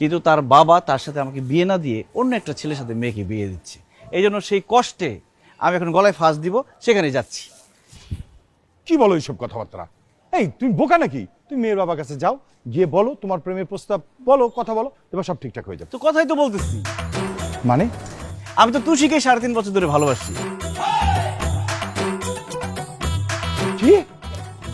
কিন্তু তার বাবা তার সাথে আমাকে বিয়ে না দিয়ে অন্য একটা ছেলের সাথে মেয়েকে বিয়ে দিচ্ছে। এই জন্য সেই কষ্টে আমি এখন গলায় ফাঁস দিব, সেখানে যাচ্ছি। কি বলো এইসব কথাবার্তা? এই, তুমি বোকা নাকি? তুমি মেয়ের বাবার কাছে যাও, গিয়ে বলো তোমার প্রেমের প্রস্তাব, বলো, কথা বলো, এবার সব ঠিকঠাক হয়ে যাবে। তো কথাই তো বলতেছি। মানে? আমি তো তুষিকে 3.5 বছর ধরে ভালোবাসি। কি?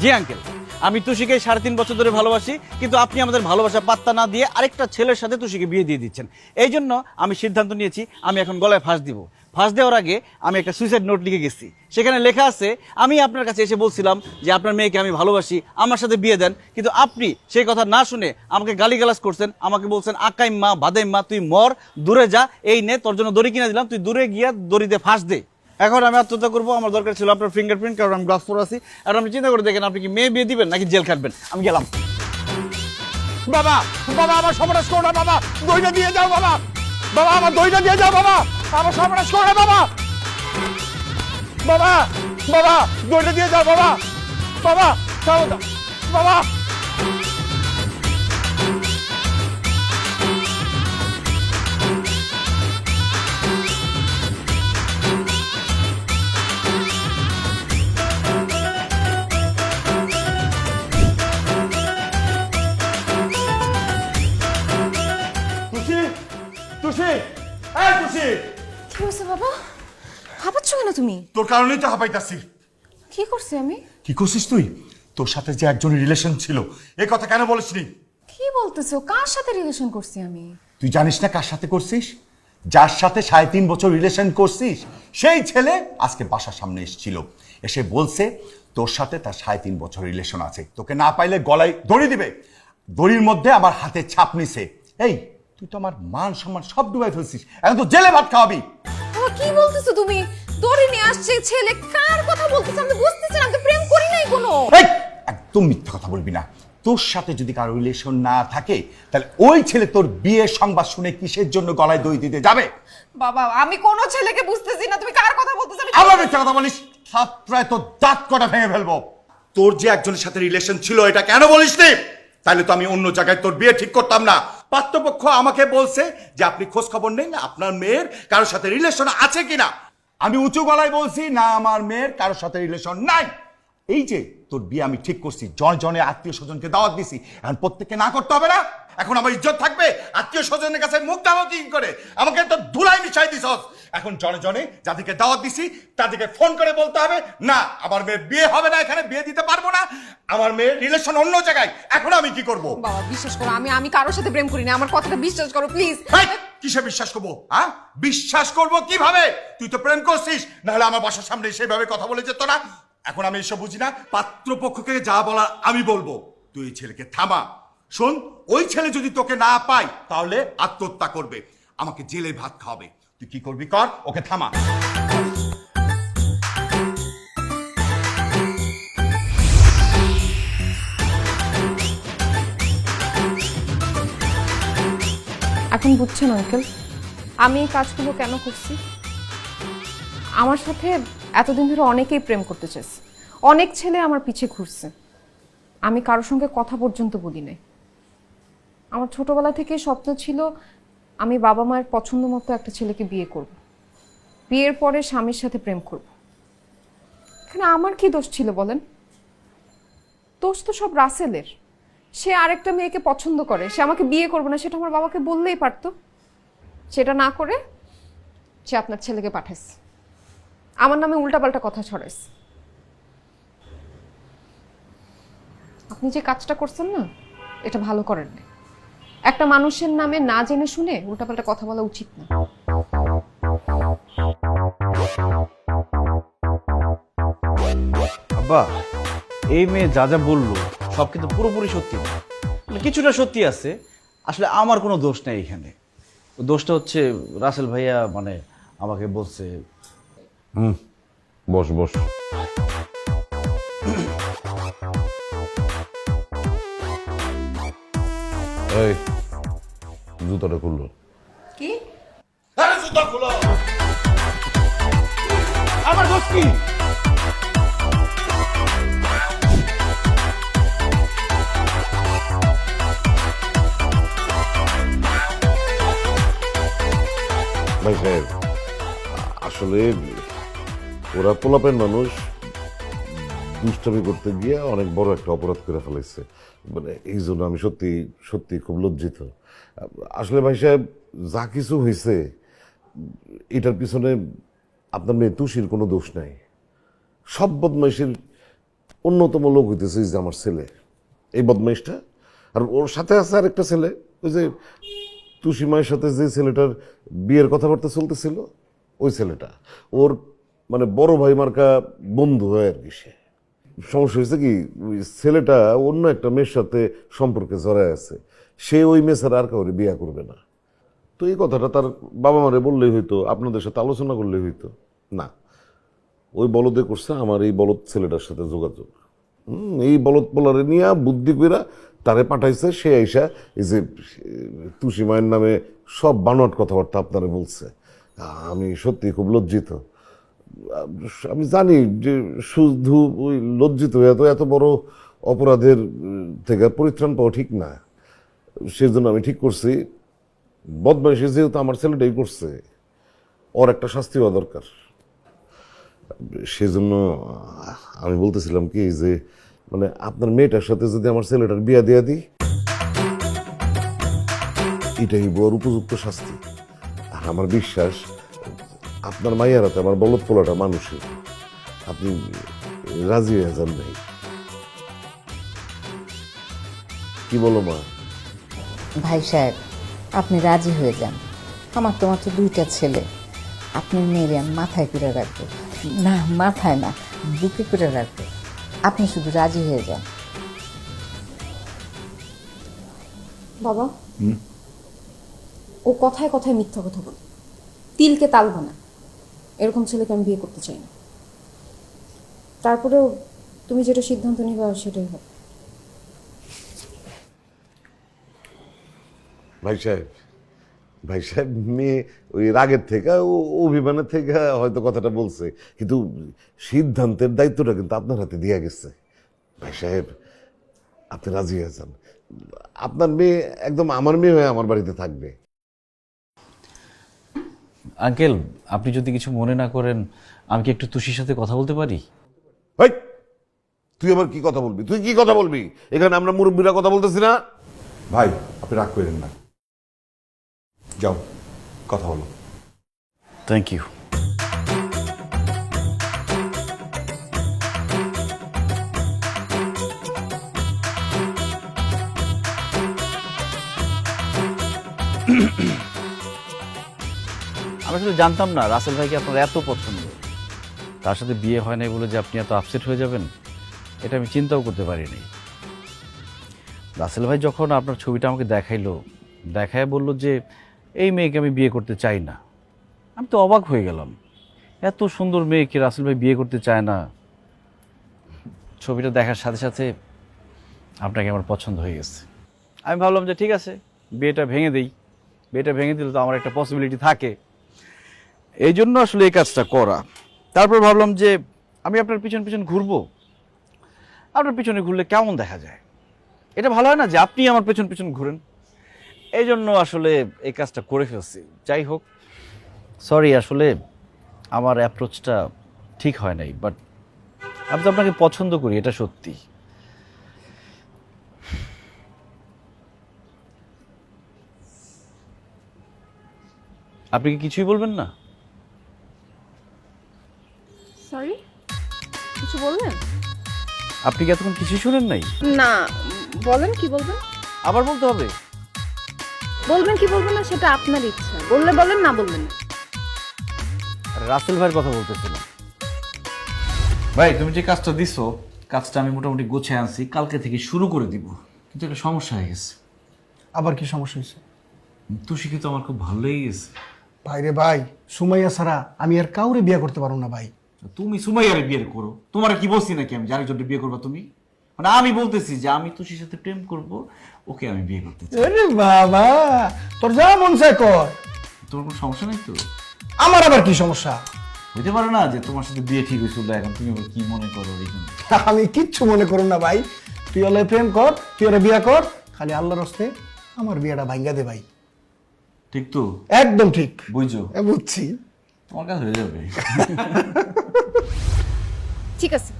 জি আঙ্কেল, আমি তুষিকে 3.5 বছর ধরে ভালোবাসি, কিন্তু আপনি আমাদের ভালোবাসা পাত্তা না দিয়ে আরেকটা ছেলের সাথে তুষিকে বিয়ে দিয়ে দিচ্ছেন। এই জন্য আমি সিদ্ধান্ত নিয়েছি আমি এখন গলায় ফাঁস দিব। ফাঁস দেওয়ার আগে আমি একটা সুইসাইড নোট লিখে গেছি, সেখানে লেখা আছে আমি আপনার কাছে এসে বলছিলাম যে আপনার মেয়েকে আমি ভালোবাসি, আমার সাথে বিয়ে দেন, কিন্তু আপনি সেই কথা না শুনে আমাকে গালিগালাজ করছেন, আমাকে বলছেন আকাইম মা বাদাইম মা, তুই মর, দূরে যা, এই নে তোর জন্য দড়ি কিনে দিলাম, তুই দূরে গিয়া দড়িতে ফাঁস দে। এখন আমি আত্মহত্যা করবো, আমার দরকার ছিল আপনার ফিঙ্গারপ্রিন্ট, কারণ আমি গ্লাস পরে আছি। আর আপনি চিন্তা করে দেখেন আপনি কি মেয়ে বিয়ে দিবেন নাকি জেল খাটবেন। আমি গেলাম। বাবা, বাবা আমার সর্বনাশ করো না বাবা, দইটা দিয়ে যাও বাবা, বাবা আমার দইটা দিয়ে যাও বাবা, আমার সর্বনাশ করো না বাবা, বাবা, বাবা দইটা দিয়ে যাও বাবা, বাবা যাও না বাবা। তুষি, তুষি, এই তুষি। কি হয়েছে বাবা? হাঁপাচ্ছ কেন তুমি? তোর কারণেই তো হাঁপাইতাছি। কি করছি আমি? কি করছিস তুই? তোর সাথে যে একজনের রিলেশন ছিল, এই কথা কেন বলিসনি? কি বলতেছো? কার সাথে রিলেশন করছি আমি? তুই জানিস না কার সাথে করছিস? যার সাথে 3.5 বছর রিলেশন করছিস, সেই ছেলে আজকে বাসার সামনে এসেছিল, এসে বলছে তোর সাথে তার 3.5 বছর রিলেশন আছে, তোকে না পাইলে গলায় দড়ি দিবে। দড়ির মধ্যে আমার হাতে ছাপ নিছে। এই, তুই তো আমার মান সম্মান সব ডুবাই ফেলছিস, এখন তো জেলে ভাত খাওয়াবি। বাবা কি বলতেছো তুমি? দড়ি নিয়ে আসছে ছেলে, কার কথা বলতেছ? আমি বুঝতেছি না, আমি তো প্রেম করি নাই কোনো। এই, একদম মিথ্যা কথা বলবি না। তোর সাথে যদি কারো রিলেশন না থাকে, তাহলে ওই ছেলে তোর বিয়ের সংবাদ শুনে কিসের জন্য গলায় দড়ি দিতে যাবে? বাবা আমি কোনো ছেলেকে বুঝতেছি না, তুমি কার কথা বলতেছো? আবার মিথ্যা কথা বলিস, থাপড়ায় তোর দাঁত কটা ভেঙে ফেলবো। তোর যে একজনের সাথে রিলেশন ছিল, এটা কেন বলিস নি? তাহলে তো আমি অন্য জায়গায় তোর বিয়ে ঠিক করতাম না। পাত্রপক্ষ আমাকে বলছে যে আপনি খোঁজ খবর নেন না আপনার মেয়ের কারোর সাথে রিলেশন আছে কিনা। আমি উঁচু গলায় বলছি না, আমার মেয়ের কারোর সাথে রিলেশন নাই। এই যে তোর বিয়ে আমি ঠিক করছি, জনে আত্মীয় স্বজনকে দাওয়াত দিছি, এখন প্রত্যেককে না করতে হবে না? এখন আমার ইজ্জত থাকবে আত্মীয় স্বজনের কাছে মুখ দাওয়াতি করে? আমাকে তো ধুলাই মিশাই দিছস। এখন জনে যাদেরকে দাওয়াত দিছি তাদেরকে ফোন করে বলতে হবে না আমার মেয়ের বিয়ে হবে না, এখানে বিয়ে দিতে পারবো না, আমার মেয়ের রিলেশন অন্য জায়গায়। এখন আমি কি করব? বাবা বিশ্বাস করো, আমি কারোর সাথে প্রেম করি না, আমার কথাটা বিশ্বাস করো প্লিজ। কিসে বিশ্বাস করবো? হ্যাঁ, বিশ্বাস করবো কিভাবে? তুই তো প্রেম করছিস, নাহলে আমার বাসার সামনে সেভাবে কথা বলে যেত না। এখন আমি এসব বুঝি না, পাত্রপক্ষকে যা বলার আমি বলবো। তুই এই ছেলেকে থামা। শোন, ওই ছেলে যদি তোকে না পায় তাহলে আত্মহত্যা করবে, আমাকে জেলে ভাত খাওয়াবে। তুই কি করবি কর, ওকে থামা। এখন বুঝছেন আঙ্কেল আমি এই কাজগুলো কেন করছি? আমার সাথে এতদিন ধরে অনেকেই প্রেম করতে চেয়েছে, অনেক ছেলে আমার পিছে ঘুরছে, আমি কারোর সঙ্গে কথা পর্যন্ত বলি নাই। আমার ছোটবেলা থেকে স্বপ্ন ছিল আমি বাবা মায়ের পছন্দ মতো একটা ছেলেকে বিয়ে করব, বিয়ের পরে স্বামীর সাথে প্রেম করব। এখানে আমার কি দোষ ছিল বলেন? দোষ তো সব রাসেলের। সে আরেকটা মেয়েকে পছন্দ করে, সে আমাকে বিয়ে করবে না, সেটা আমার বাবাকে বললেই পারতো। সেটা না করে সে আপনার ছেলেকে পাঠাইছে, আমার নামে উল্টাপাল্টা কথা ছড়াইছে। আপনি যে কাজটা করছেন না, এটা ভালো করেন না। একটা মানুষের নামে না জেনে শুনে উল্টাপাল্টা কথা বলা উচিত না। আব্বা, এই মেয়ে যা যা বললো সব কিন্তু পুরোপুরি সত্যি না, মানে কিছুটা সত্যি আছে। আসলে আমার কোনো দোষ নেই এখানে। দোষটা হচ্ছে রাসেল ভাইয়া মানে আমাকে বলছে। বস বস। এই জুতাটা খুললো। কি জুতা খুলো। আমার দোষ কি? ভাই সাহেব, আসলে ওরা পোলাপেন মানুষ, দুষ্টামি করতে গিয়ে অনেক বড় একটা অপরাধ করে ফেলেছে। মানে এই জন্য আমি সত্যি সত্যি খুব লজ্জিত। আসলে ভাই সাহেব, যা কিছু হয়েছে এটার পিছনে আপনার মেয়ে তুষির কোনো দোষ নাই। সব বদমাইশের অন্যতম লোক হইতেছে যে আমার ছেলে, এই বদমাইশটা। আর ওর সাথে আছে আর একটা ছেলে, ওই যে তুষি মায়ের সাথে যে ছেলেটার বিয়ের কথাবার্তা চলতেছিল, ওই ছেলেটা ওর মানে বড় ভাই মার্কা বন্ধু হয় আর কি। সে সমস্যা হয়েছে কি, ওই ছেলেটা অন্য একটা মেয়ের সাথে সম্পর্কে জড়ায় আছে, সে ওই মেয়ে ছাড়া আর কাউরে বিয়ে করবে না। তো এই কথাটা তার বাবা মারে বললেই হইতো, আপনাদের সাথে আলোচনা করলেই হইতো না। ওই বলদে করছে আমার এই বলদ ছেলেটার সাথে যোগাযোগ। এই বলদ পোলারে নিয়ে বুদ্ধি কইরা তারে পাঠাইছে। সে আইসা এই যে তুষি মায়ের নামে সব বানোয়াট কথাবার্তা আপনারে বলছে। আমি সত্যি খুব লজ্জিত। আমি জানি যে শুধু ওই লজ্জিত হয়ে তো এত বড় অপরাধের থেকে পরিত্রাণ পাওয়া ঠিক না। সেজন্য আমি ঠিক করছি, বদমাইশি যেহেতু আমার ছেলেটাই করছে, ওর একটা শাস্তি হওয়া দরকার। সেজন্য আমি বলতেছিলাম কি যে মানে আপনার মেয়েটার সাথে যদি আমার ছেলেটার বিয়া দিয়া দিই, এটাই বড় উপযুক্ত শাস্তি। আর আমার বিশ্বাস আপনার মাইয়ার হাতে আমার বলদ পোলাটা মানুষের। আপনি রাজি হয়ে যান নাই? কি বলো মা? ভাই সাহেব, আপনি রাজি হয়ে যান। আমার তো মাত্র 2টা ছেলে, আপনি মেয়েরে আমি মাথায় করে রাখবো। না, মাথায় না, বুকে করে রাখবো। আপনি শুধু রাজি হয়ে যান। বাবা, ও কথায় কথায় মিথ্যা কথা বলে, তিলকে তাল বানায়। এরকম ছেলেকে আমি বিয়ে করতে চাই না। তারপরেও তুমি যেটা সিদ্ধান্ত নিবা সেটাই হবে। ভাই সাহেব, ভাই সাহেব, মেয়ে ওই রাগের থেকে অভিমানের থেকে হয়তো কথাটা বলছে, কিন্তু সিদ্ধান্তের দায়িত্বটা কিন্তু আপনার হাতে দিয়া গেছে। ভাই সাহেব, আপনি রাজি হয়ে যান। আপনার মেয়ে একদম আমার মেয়ে হয়ে আমার বাড়িতে থাকবে। আঙ্কেল, আপনি যদি কিছু মনে না করেন, আমি কি একটু তুষির সাথে কথা বলতে পারি? ভাই, তুই আবার কি কথা বলবি? তুই কি কথা বলবি? এখানে আমরা মুরব্বীরা কথা বলতেছি না। ভাই, আপনি রাগ করেন না, যাও কথা বলো। Thank you. আমি আসলে জানতাম না রাসেল ভাইকে আপনার এত পছন্দ। তার সাথে বিয়ে হয় নাই বলে যে আপনি এত আপসেট হয়ে যাবেন, এটা আমি চিন্তাও করতে পারিনি। রাসেল ভাই যখন আপনার ছবিটা আমাকে দেখায় বলল যে এই মেয়েকে আমি বিয়ে করতে চাই না, আমি তো অবাক হয়ে গেলাম। এত সুন্দর মেয়েকে রাসেল ভাই বিয়ে করতে চায় না? ছবিটা দেখার সাথে সাথে আপনাকে আমার পছন্দ হয়ে গেছে। আমি ভাবলাম যে ঠিক আছে, বিয়েটা ভেঙে দিই। বিয়েটা ভেঙে দিলে তো আমার একটা পসিবিলিটি থাকে, এই জন্য আসলে এই কাজটা করা। তারপর ভাবলাম যে আমি আপনার পিছন পিছন ঘুরবো। আপনার পিছনে ঘুরলে কেমন দেখা যায়? এটা ভালো হয় না যে আপনি আমার পেছন পেছন ঘুরেন? এই জন্য আসলে এই কাজটা করে ফেলছি। যাই হোক, সরি, আসলে আমার অ্যাপ্রোচটা ঠিক হয় নাই, বাট আমি তো আপনাকে পছন্দ করি, এটা সত্যি। আপনি কি কিছুই বলবেন না? সরি, কিছু বললেন? আপনি কি এতক্ষণ কিছুই শুনেন নাই? না, বলেন কি বলবেন। আবার বলতে হবে? বলবেন কি বলবেন না সেটা আপনার ইচ্ছা, বললে বলেন, না বললেন না। রাসেল ভাইয়ের কথা বলতেছিলাম। ভাই তুমি যে কাজটা দিছো, কাজটা আমি মোটামুটি গোছায় আনছি, কালকে থেকে শুরু করে দিব। কিন্তু একটা সমস্যা হয়ে গেছে। আবার কি সমস্যা হয়েছে? তুষিকে তো আমার খুব ভালো লেগে গেছে। ভাই রে ভাই, সুমাইয়া ছাড়া আমি আর কাউরে বিয়ে করতে পারবো না ভাই। তুমি সুমাইয়ারে বিয়ে করো, তোমার কি বলছি নাকি আমি আরেকজনকে বিয়ে করবা? তুমি মানে আমি বলতেছি যে আমি তুষির সাথে প্রেম করব, ওকে আমি বিয়ে করতে চাই। আরে বাবা, তোর যা মন চায় কর, তোমার কোনো সমস্যা নাই তো? আমার আবার কি সমস্যা? হইতে পারে না যে তোমার সাথে বিয়ে ঠিক হয়েছিল, এখন তুমি আবার কি মনে করো এই জন্য? আমি কিচ্ছু মনে করুন না ভাই, তুই হলে প্রেম কর, তুই ওরা বিয়ে কর, খালি আল্লাহর হস্তে আমার বিয়েটা ভাঙ্গা দে ভাই। ঠিক তো? একদম ঠিক বুঝছো? বুঝছি। তোমার কাছে হয়ে যাবে। ঠিক আছে,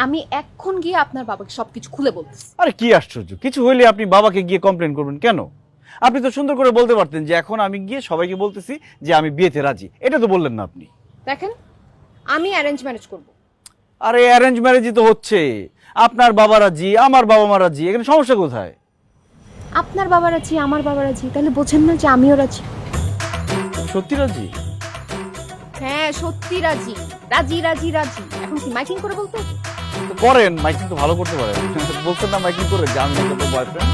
আমি এখন গিয়ে আপনার বাবাকে সবকিছু খুলে বলতেছি। আরে কি আশ্চর্য, কিছু হইলে আপনি বাবাকে গিয়ে কমপ্লেন করবেন কেন? আপনি তো সুন্দর করে বলতে পারতেন যে এখন আমি গিয়ে সবাইকে বলতেছি যে আমি বিয়েতে রাজি। এটা তো বললেন না আপনি। দেখেন, আমি অ্যারেঞ্জ ম্যারেজ করব। আরে অ্যারেঞ্জ ম্যারেজই তো হচ্ছে, আপনার বাবা রাজি, আমার বাবা মা রাজি, এখানে সমস্যা কোথায়? আপনার বাবা রাজি, আমার বাবা রাজি, তাহলে বোঝেন না যে আমিও রাজি। সত্যি রাজি? হ্যাঁ সত্যি রাজি, রাজি রাজি রাজি। এখন কি মাইকিং করে বলতে? তো করেন, মাইকিং তো ভালো করতে পারেন। বলছেন না মাইকিং করে যে আমি বয়ফ্রেন্ড।